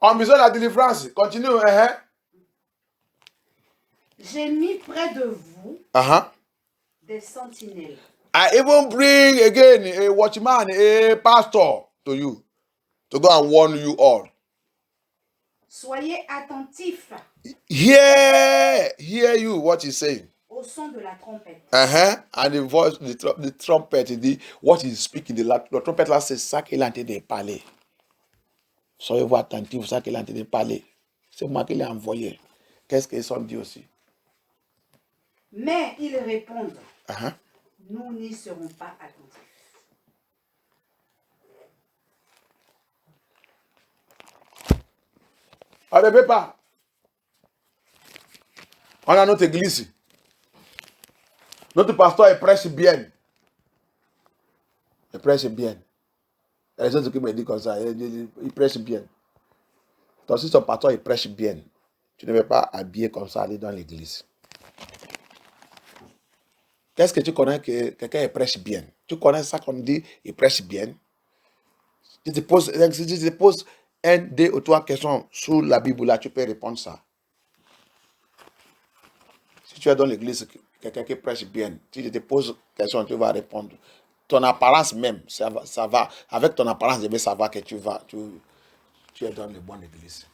En besoin de la délivrance, continue. J'ai mis près de vous des sentinelles. I even bring again a watchman, a pastor to you, to go and warn you all. Soyez attentifs. Hear you what he's saying. Au son de la trompette. And the voice, the trumpet, what he's speaking, the trumpet là, c'est ça qu'il est en train de parler. Soyez-vous attentifs, c'est ça qu'il est en train de parler. C'est moi qui l'ai envoyé. Qu'est-ce qu'ils ont dit aussi? Mais ils répondent, nous n'y serons pas attentifs. On ne veut pas. On a notre église. Notre pasteur, il prêche bien. Il prêche bien. Il y a des gens qui me disent comme ça. Il prêche bien. Donc, si ton pasteur, il prêche bien, tu ne veux pas habiller comme ça, aller dans l'église. Qu'est-ce que tu connais que quelqu'un prêche bien? Tu connais ça qu'on dit, il prêche bien? Si tu te poses un, deux ou trois questions sur la Bible, là, tu peux répondre ça. Si tu es dans l'église, quelqu'un qui prêche bien, si je te pose question, tu vas répondre. Ton apparence même, ça va. Avec ton apparence, je vais savoir que tu es dans le bon église.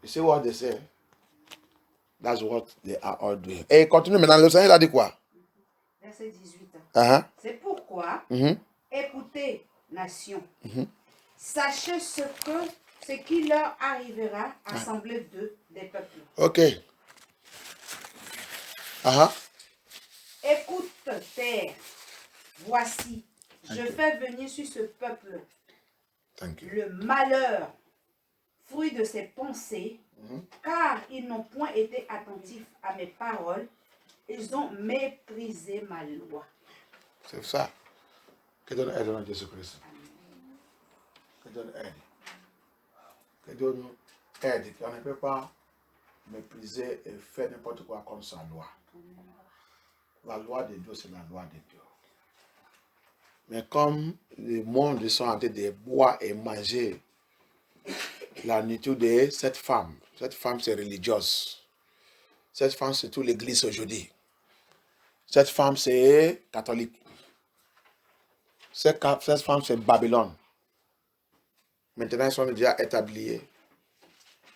You see what they say? That's what they are all doing. Et continue maintenant, le Seigneur a dit quoi? Verset 18. C'est pourquoi, écoutez, nation, sachez ce qui leur arrivera, assemblée des peuples. Ok. Écoute, terre, voici, je fais venir sur ce peuple le malheur fruit de ses pensées, car ils n'ont point été attentifs à mes paroles, ils ont méprisé ma loi. C'est ça. Que Dieu nous aide dans Jésus-Christ. Que Dieu nous aide. Que Dieu nous aide. Qu'on ne peut pas mépriser et faire n'importe quoi contre sa loi. La loi de Dieu, c'est la loi de Dieu. Mais comme le monde est en train de boire et manger la nourriture de cette femme c'est religieuse. Cette femme c'est toute l'église aujourd'hui. Cette femme c'est catholique. Cette femme c'est Babylone. Maintenant ils sont déjà établis.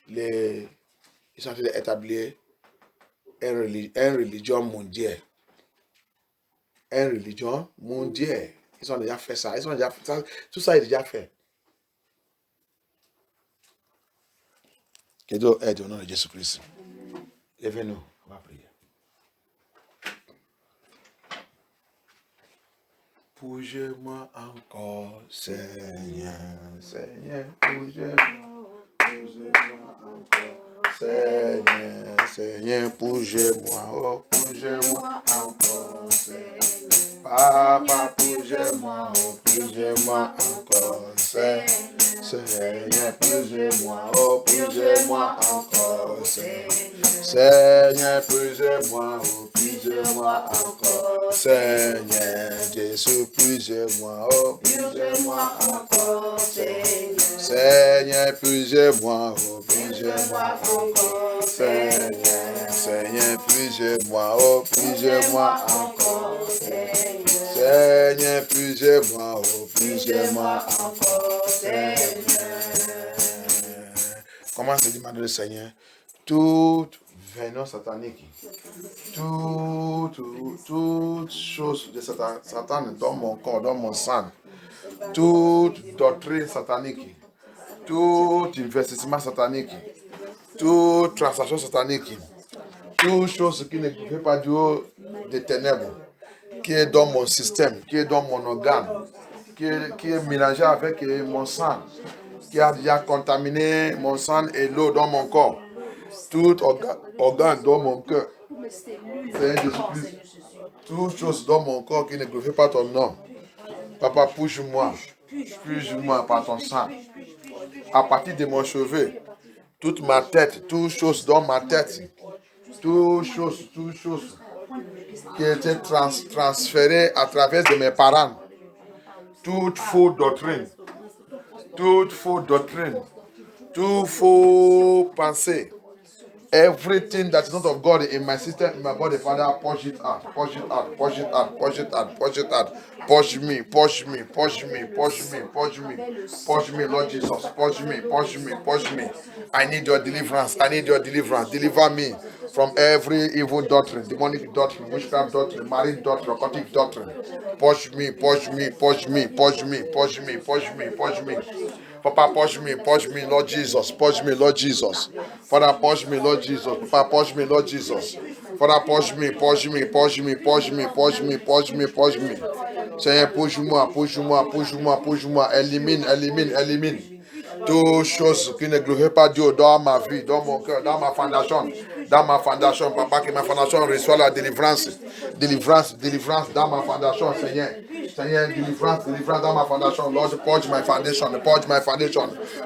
Ils sont en train d'établir une religion mondiale. Une religion mondiale. Ils ont déjà fait ça. Ils ont déjà fait ça. Tout ça est déjà fait. Que Dieu aide au nom de Jésus-Christ. Levez-nous, on va prier. Poussez-moi encore, Seigneur, Seigneur, poussez-moi encore, Seigneur, Seigneur, poussez-moi, oh, poussez-moi encore, Seigneur. Papa, poussez-moi, oh, poussez-moi encore, Seigneur, Seigneur, poussez-moi, oh, poussez-moi encore, Seigneur, Seigneur, poussez-moi, oh, poussez-moi encore, Seigneur, Jésus, poussez-moi, oh, poussez-moi encore, Seigneur, Seigneur, poussez-moi, oh, poussez-moi encore, Seigneur, Seigneur, poussez-moi, oh, poussez-moi encore, Seigneur, puisez-moi, oh, puisez-moi encore, Seigneur. Comment se dit maintenant le Seigneur? Toute venin satanique, toute chose de Satan dans mon corps, dans mon sang, toute doctrine satanique, tout investissement satanique, toute transaction satanique, toute chose qui ne fait pas du haut des ténèbres, qui est dans mon système, qui est dans mon organe, qui est mélangé avec mon sang, qui a déjà contaminé mon sang et l'eau dans mon corps, tout organe dans mon cœur. Seigneur Jésus-Christ, toute chose dans mon corps qui ne glorifie pas ton nom. Papa, pousse-moi par ton sang. À partir de mon cheveu, toute ma tête, toute chose dans ma tête, toute chose qui a été transférée à travers de mes parents. Toute fausse doctrine, toute fausse pensée. Everything that is not of God in my system, in my body, Father, push it out. Push me, Lord Jesus. Push me. I need your deliverance. Deliver me from every evil doctrine, demonic doctrine, witchcraft doctrine, marine doctrine, occultic doctrine. Push me. Papa, push me, Lord Jesus. Push me, Lord Jesus. Father, push me, Lord Jesus. Papa, push me, Lord Jesus. Father, push me. Seigneur, push-moi. Élimine. Toutes choses qui ne glorifient pas Dieu dans ma vie, dans mon cœur, dans ma fondation. Papa, que ma fondation reçoit la délivrance. Délivrance dans ma fondation, Seigneur. Délivrance dans ma foundation. Lord, purge my foundation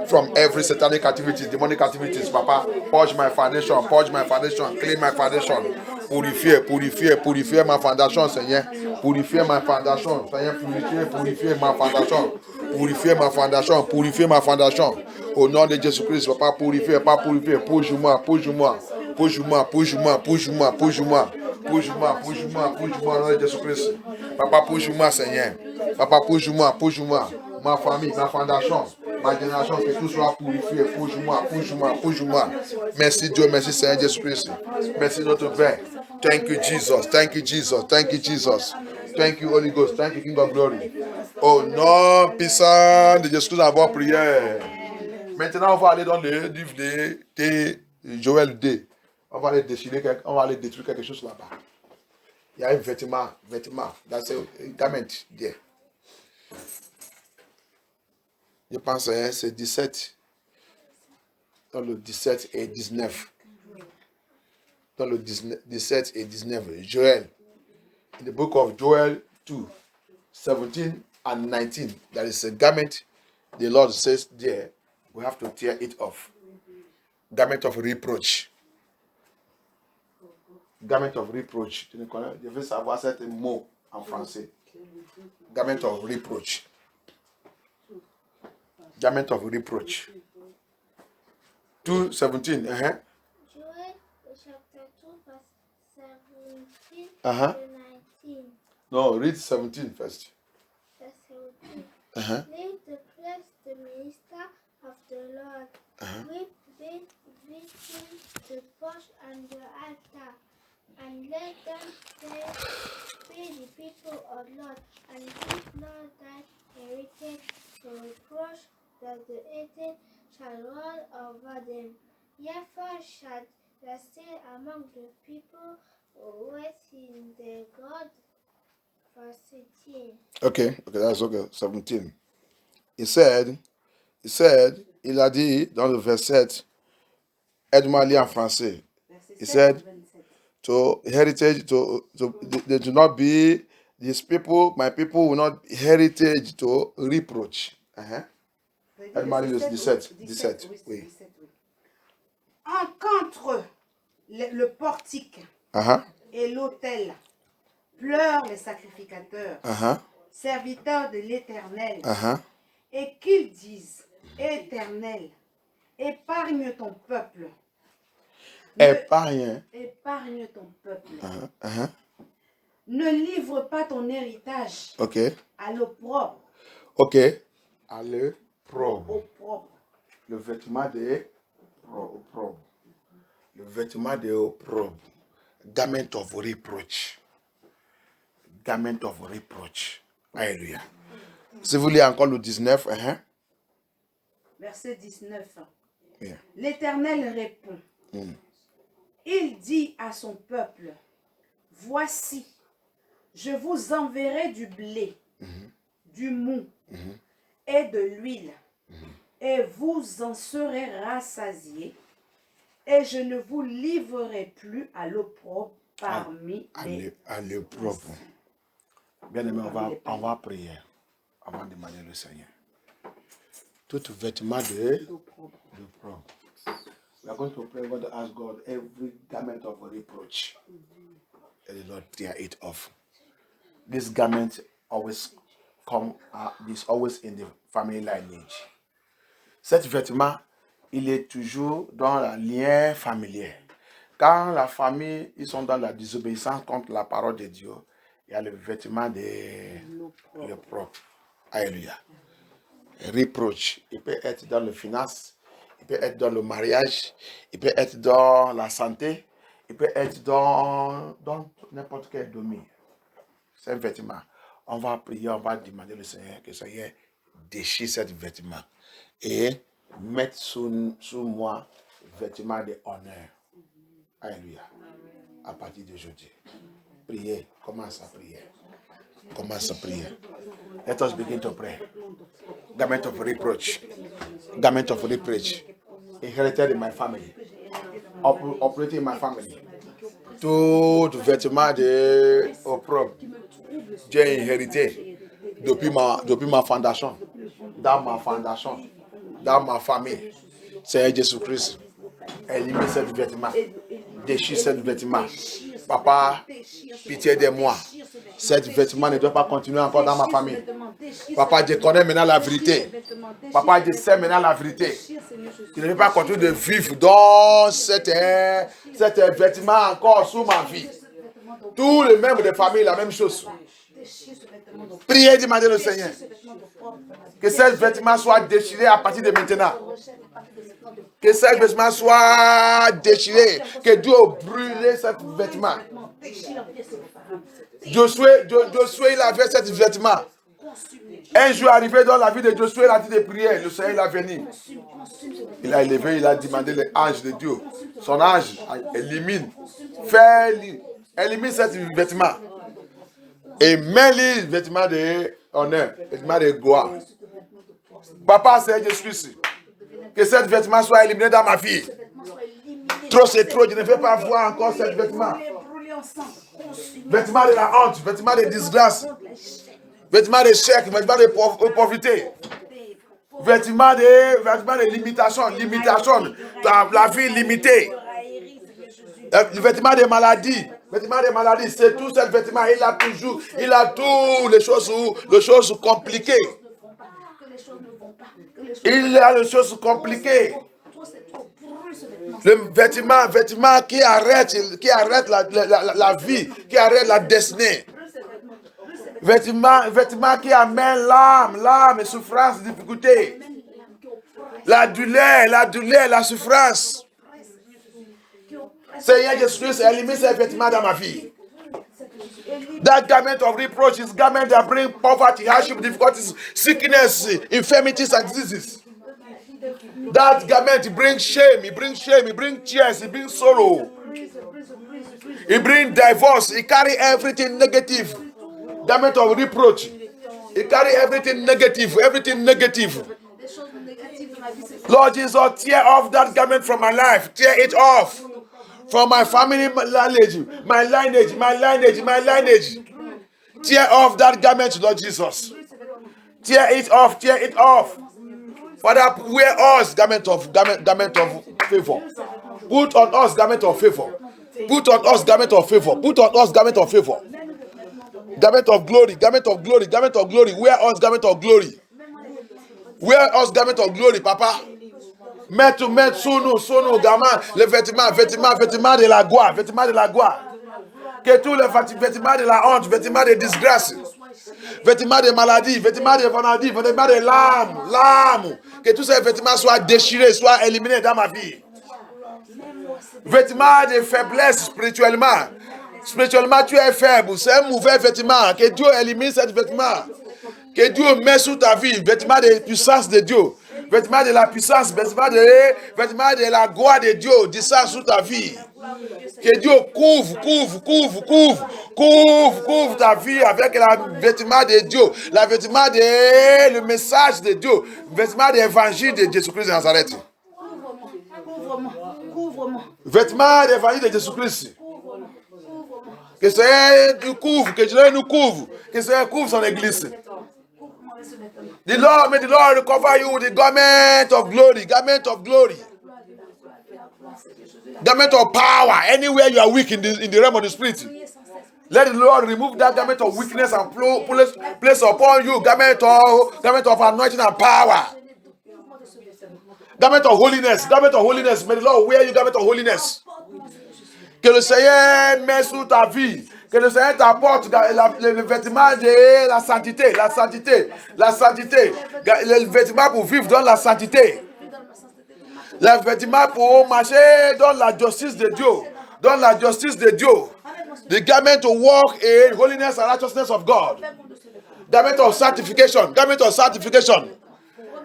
from every satanic activity, demonic activities, Papa. Purge my foundation, clean my foundation. Purifier ma foundation, Seigneur. Purifier ma foundation, Seigneur. Purifier ma foundation. Au nom de Jésus-Christ, Papa, purifier. Pousse-moi, au nom de Jésus-Christ. Papa, pousse-moi, Seigneur. Papa, pousse-moi. Ma famille, ma fondation, ma génération, que tout soit purifié. Pousse-moi. Merci Dieu, merci Seigneur Jésus-Christ. Merci notre Père. Thank you, Jesus. Thank you, Holy Ghost. Thank you, King of Glory. Au nom puissant de Jésus-Christ, avoir prière. Maintenant, on va aller dans le livre de Joël 2. On va aller détruire quelque chose là-bas. Il y a un vêtement. That's a garment there. Je pense que c'est 17. dans le 17 et 19. Dans le 17 et 19. Joel. In the book of Joel 2, 17 and 19. There is a garment. The Lord says there, we have to tear it off. Garment of reproach. Garment of reproach. Tu ne connais, je veux savoir cet mot en français. Garment of reproach. Garment of reproach. 2, 17. Joel chapter 2 verse 17 to 19. No, read 17 first. Verse 17. Let the press the minister of the Lord with victim the bush and the altar, and let them pay the people of Lord, and give not that heritage to reproach that the earth shall roll over them. Therefore shall there stay among the people waiting the God. Verse 18. Okay, that's okay. 17. Il a dit dans le verset, aide-moi à lire en français. He said, to heritage, they do not be, these people, my people will not heritage to reproach. Aide-moi à lire le 17. Oui. Qu'entre le portique et l'autel pleurent les sacrificateurs, serviteurs de l'Éternel, et qu'ils disent, Éternel, épargne ton peuple. Épargne ton peuple. Ne livre pas ton héritage à l'opprobre. Ok. À l'opprobre. Le vêtement de opprobre. Le vêtement de opprobre. Garment of reproach. Garment of reproach. Alléluia. Si vous lisez encore le 19. Verset 19. Yeah. L'Éternel répond. Il dit à son peuple, voici, je vous enverrai du blé, du mou et de l'huile, et vous en serez rassasiés, et je ne vous livrerai plus à l'opprobre parmi les... À l'opprobre. Bien aimé, on va prier avant de demander le Seigneur. Tout vêtement de l'opprobre. We are going to pray. We're going to ask God every garment of reproach. And the Lord tear it off. This garment always is always in the family lineage. Cet vêtement, il est toujours dans le lien familier. Quand la famille, ils sont dans la désobéissance contre la parole de Dieu, il y a le vêtement de l'opprobre. Alléluia. Reproach, il peut être dans le finance. Il peut être dans le mariage, il peut être dans la santé, il peut être dans n'importe quel domaine. C'est un vêtement. On va prier, on va demander au Seigneur que le Seigneur déchire ce vêtement et mette sous moi le vêtement d'honneur. Alléluia. À partir d'aujourd'hui. Priez, commence à prier. Commence à prier. Let us begin to pray. Garment of reproach. Garment of reproach. Inherited in my family. Operating in my family. Tout vêtement de opprobre. J'ai inhérité depuis ma fondation. Dans ma fondation. Dans ma famille. Seigneur Jésus-Christ. Élimine ce vêtement. Déchire ce vêtement. Papa, pitié de moi. Cet vêtement ne doit pas continuer encore dans ma famille. Papa, je connais maintenant la vérité. Papa, je sais maintenant la vérité. Je ne vais pas continuer de vivre dans cet vêtement encore sous ma vie. Tous les membres de famille, la même chose. Priez, demandez au Seigneur. Que ce vêtement soit déchiré à partir de maintenant. Que ce vêtement soit déchiré. Que Dieu brûle ce vêtement. Josué, il avait ce vêtement. Un jour arrivé dans la vie de Josué, il a dit de prier. Le Seigneur il a venu. Il a élevé, il a demandé l'ange de Dieu. Son ange élimine. Élimine ce vêtement. Et mets-lui le vêtement de honneur, le vêtement de gloire. Papa, c'est Jésus-Christ. Que ce vêtement soit éliminé dans ma vie. Trop c'est trop, je ne veux pas voir encore ce vêtement. Vêtement de la honte, vêtement de disgrâce, vêtement d'échec, vêtement de pauvreté, vêtement de limitation, la vie limitée, le vêtement de maladie. C'est tout ce vêtement, il a tous les choses compliquées. Il a les choses compliquées. Le vêtement qui arrête la vie, qui arrête la destinée. Vêtement qui amène l'âme et souffrance, difficulté. La douleur, la souffrance. Seigneur Jésus-Christ, élimine ces vêtements dans ma vie. That garment of reproach is garment that bring poverty, hardship, difficulties, sickness, infirmities, and diseases. That garment brings shame, it brings tears, it brings sorrow. It brings divorce, it carry everything negative. Garment of reproach. It carry everything negative. Lord Jesus, tear off that garment from my life. Tear it off. From my family lineage. Tear off that garment, Lord Jesus. Tear it off. Father, wear us garment of favor. Put on us garment of favor. Put on us garment of favor. Garment of glory. Wear us garment of glory. Wear us garment of glory, Papa. Mettre sous gamin, le vêtement de la gloire. Que tous les vêtements de la honte, vêtements de disgrâce, vêtements de maladie, vêtements de maladie, vêtements de l'âme, que tous ces vêtements soient déchirés, soient éliminés dans ma vie. Vêtements de faiblesse spirituellement. Spirituellement, tu es faible. C'est un mauvais vêtement. Que Dieu élimine ce vêtement. Que Dieu met sous ta vie. Vêtements de puissance de Dieu. Vêtements de la puissance. Vêtements de la gloire de Dieu. Descend sous ta vie. Que Dieu couvre ta vie avec le vêtement de Dieu. Le message de Dieu. Le vêtement de l'évangile de Jésus-Christ de Nazareth. Vêtement de l'évangile de Jésus-Christ. Que Seigneur nous couvre, que Seigneur couvre son église. May the Lord cover you with the garment of glory. Garment of power. Anywhere you are weak in the realm of the spirit. Let the Lord remove that garment of weakness and place upon you garment of anointing and power. Garment of holiness. May the Lord wear you garment of holiness. Que le Seigneur met sous ta vie. Que le Seigneur t'apporte le vêtement de la sainteté. Le vêtement pour vivre dans la sainteté. Le vêtement pour marcher dans la justice de Dieu. The garment to walk in holiness and righteousness of God. Garment of sanctification.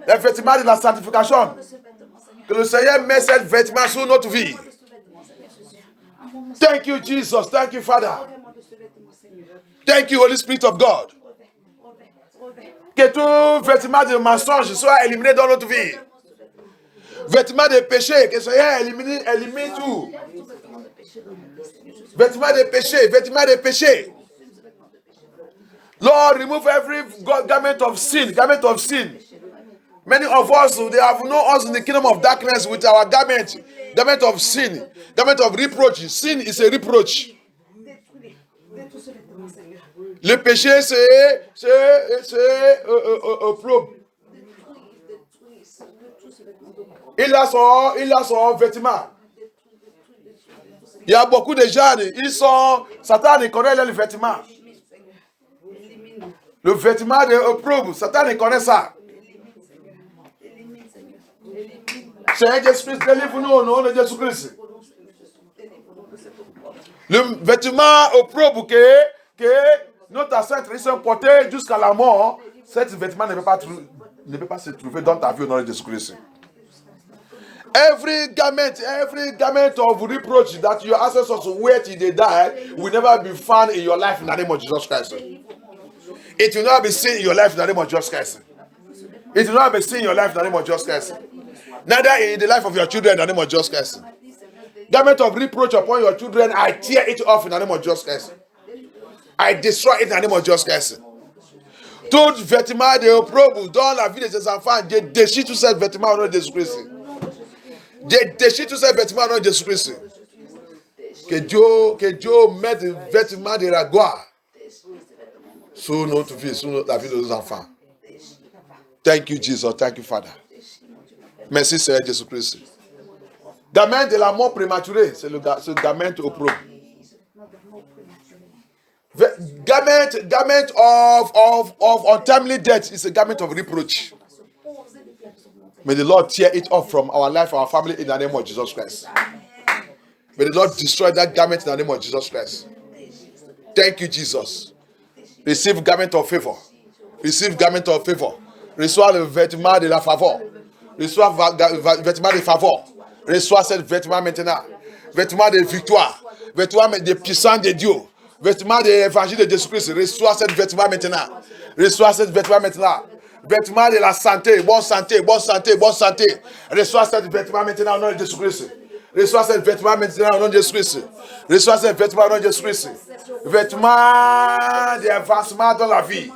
Le vêtement de la sanctification. Que le Seigneur met ce vêtement sur notre vie. Thank you, Jesus. Thank you, Father. Thank you, Holy Spirit of God. Que tout vêtement de mensonge soit éliminé dans notre vie. Vêtement de péché, que Seigneur élimine tout. Vêtement de péché. Lord, remove every garment of sin. Many of us, they have known us in the kingdom of darkness with our garment of sin, garment of reproach. Sin is a reproach. Le péché, c'est opprobre. Il a son vêtement. Il y a beaucoup de gens, Satan connaît le vêtement. Le vêtement de opprobre, Satan connaît ça. Seigneur Jésus-Christ, délivre-nous au nom de Jésus-Christ. Le vêtement opprobre que notre ancêtre ils sont portés jusqu'à la mort, cet vêtement ne peut pas se trouver dans ta vie au nom de Jésus-Christ. Every garment of reproach that your ancestors wear till they die will never be found in your life in the name of Jesus Christ. It will not be seen in your life in the name of Jesus Christ. In the name of Jesus Christ. Neither in the life of your children in the name of Jesus Christ. Garment of reproach upon your children, I tear it off in the name of Jesus Christ. I destroy it in the name of Jesus Christ. Tout vêtement de opprobre dans la vie de tes enfants, je déchire tous ces vêtements au nom de Jésus-Christ. Je déchire tous ces vêtements au nom de Jésus-Christ. Que Dieu mette des vêtements de la gloire sur notre vie, sur la vie de nos enfants. Thank you, Jesus. Thank you, Father. Merci, Seigneur Jésus-Christ. Gamin de la mort prématurée, c'est ce gamin opprobre. Garment of untimely death is a garment of reproach. May the Lord tear it off from our life, our family, in the name of Jesus Christ. May the Lord destroy that garment in the name of Jesus Christ. Thank you, Jesus. Receive garment of favor. Receive garment of favor. Reçois le vêtement de la faveur. Reçois le vêtement de faveur. Reçois ce vêtement maintenant. Vêtement de victoire. Vêtement de puissance de Dieu. Vêtement de l'évangile de Jésus-Christ. Reçois ce vêtement maintenant. Reçois ce vêtement maintenant. Vêtement de la santé. Bonne santé, bonne santé, bonne santé. Reçois ce vêtement maintenant au nom de Jésus-Christ. Reçois ce vêtement maintenant au nom de Jésus-Christ. Reçois ce vêtement au nom de Jésus-Christ. Vêtement d'avancement dans la vie.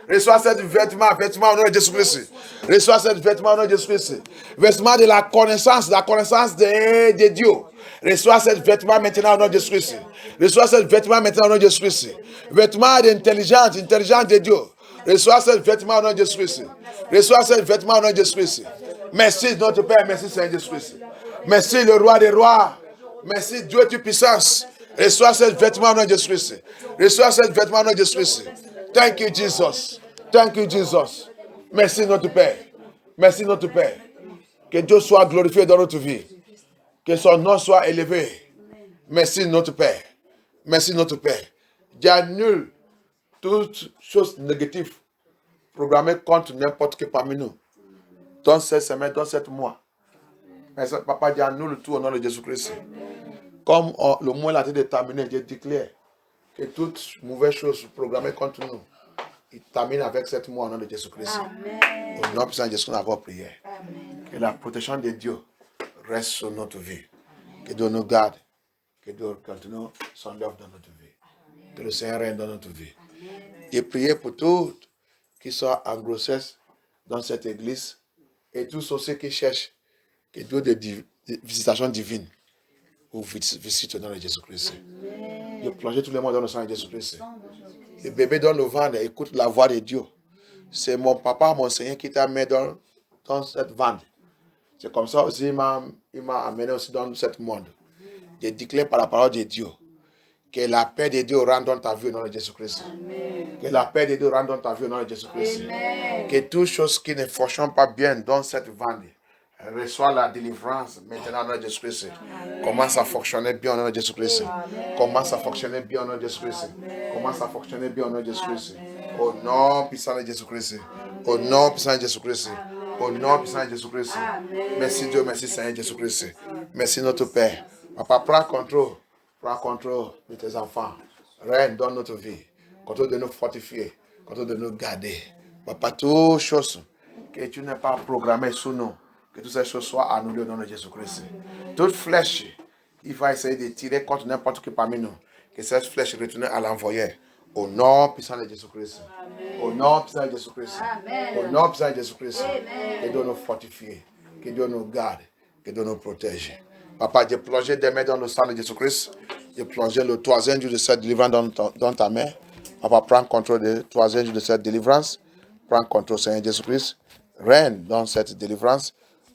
Reçois ce vêtement au nom de Jésus-Christ. Reçois ce vêtement au nom de Jésus-Christ. Vêtement de la connaissance de Dieu. Reçois ce vêtement maintenant au nom de Jésus-Christ. Reçois ce vêtement maintenant au nom de Jésus-Christ. Vêtement d'intelligence de Dieu. Reçois ce vêtement au nom de Jésus-Christ. Reçois ce vêtement au nom de Jésus-Christ. Merci notre Père, merci Seigneur Jésus-Christ. Merci le roi des rois. Merci Dieu de puissance. Reçois ce vêtement au nom de Jésus-Christ. Reçois ce vêtement au nom de Jésus-Christ. Thank you, Jesus. Thank you, Jesus. Merci notre Père. Merci notre Père. Que Dieu soit glorifié dans notre vie. Que son nom soit élevé. Merci notre Père. Merci notre Père. J'annule toutes choses négatives programmées contre n'importe qui parmi nous. Dans cette semaine, dans 7 mois. Papa, j'annule tout au nom de Jésus-Christ. Comme le mois a été déterminé, je déclare que toute mauvaise chose programmée contre nous, il termine avec 7 mois au nom de Jésus-Christ. Au nom de Jésus-Christ, nous avons prié. Que la protection de Dieu reste sur notre vie. Que Dieu nous garde. Que Dieu continue son œuvre dans notre vie. Que le Seigneur règne dans notre vie. J'ai prié pour tous qui sont en grossesse dans cette église et tous ceux qui cherchent que Dieu des visitations divines vous visite dans le Jésus-Christ. Je plonge tous les mots dans le sang de Jésus-Christ. Le bébé dans le ventre écoute la voix de Dieu. C'est mon papa, mon Seigneur qui t'a mis dans cette ventre. C'est comme ça aussi, il m'a amené aussi dans ce monde. Je déclare par la parole de Dieu que la paix de Dieu rentre dans ta vie au nom de Jésus-Christ. Que la paix de Dieu rentre dans ta vie au nom de Jésus-Christ. Que toutes choses qui ne fonctionnent pas bien dans cette ventre reçoit la délivrance maintenant au nom de Jésus-Christ. Commence à fonctionner bien au nom de Jésus-Christ. Commence à fonctionner bien au nom de Jésus-Christ. Commence à fonctionner bien au nom de Jésus-Christ. Au nom puissant de Jésus-Christ. Au nom puissant de Jésus-Christ. Au nom puissant de Jésus-Christ. Merci Dieu, merci Seigneur Jésus-Christ. Merci notre Père. Papa, prends contrôle de tes enfants. Règne dans notre vie. Contrôle de nous fortifier. Contrôle de nous garder. Papa, toutes choses que tu n'as pas programmées sous nous, que toutes ces choses soient annulées au nom de Jésus-Christ. Toute flèche, il va essayer de tirer contre n'importe qui parmi nous. Que cette flèche retourne à l'envoyer. Au nom puissant de Jésus-Christ. Au nom puissant de Jésus-Christ. Au nom puissant de Jésus-Christ. Que Dieu nous fortifie. Que Dieu nous garde. Que Dieu nous protège. Papa, j'ai plongé des mains dans le sang de Jésus-Christ. J'ai plongé le 3e jour de cette délivrance dans ta main. Papa, prends contrôle du 3e jour de cette délivrance. Prends contrôle, Seigneur Jésus-Christ. Règne dans cette délivrance.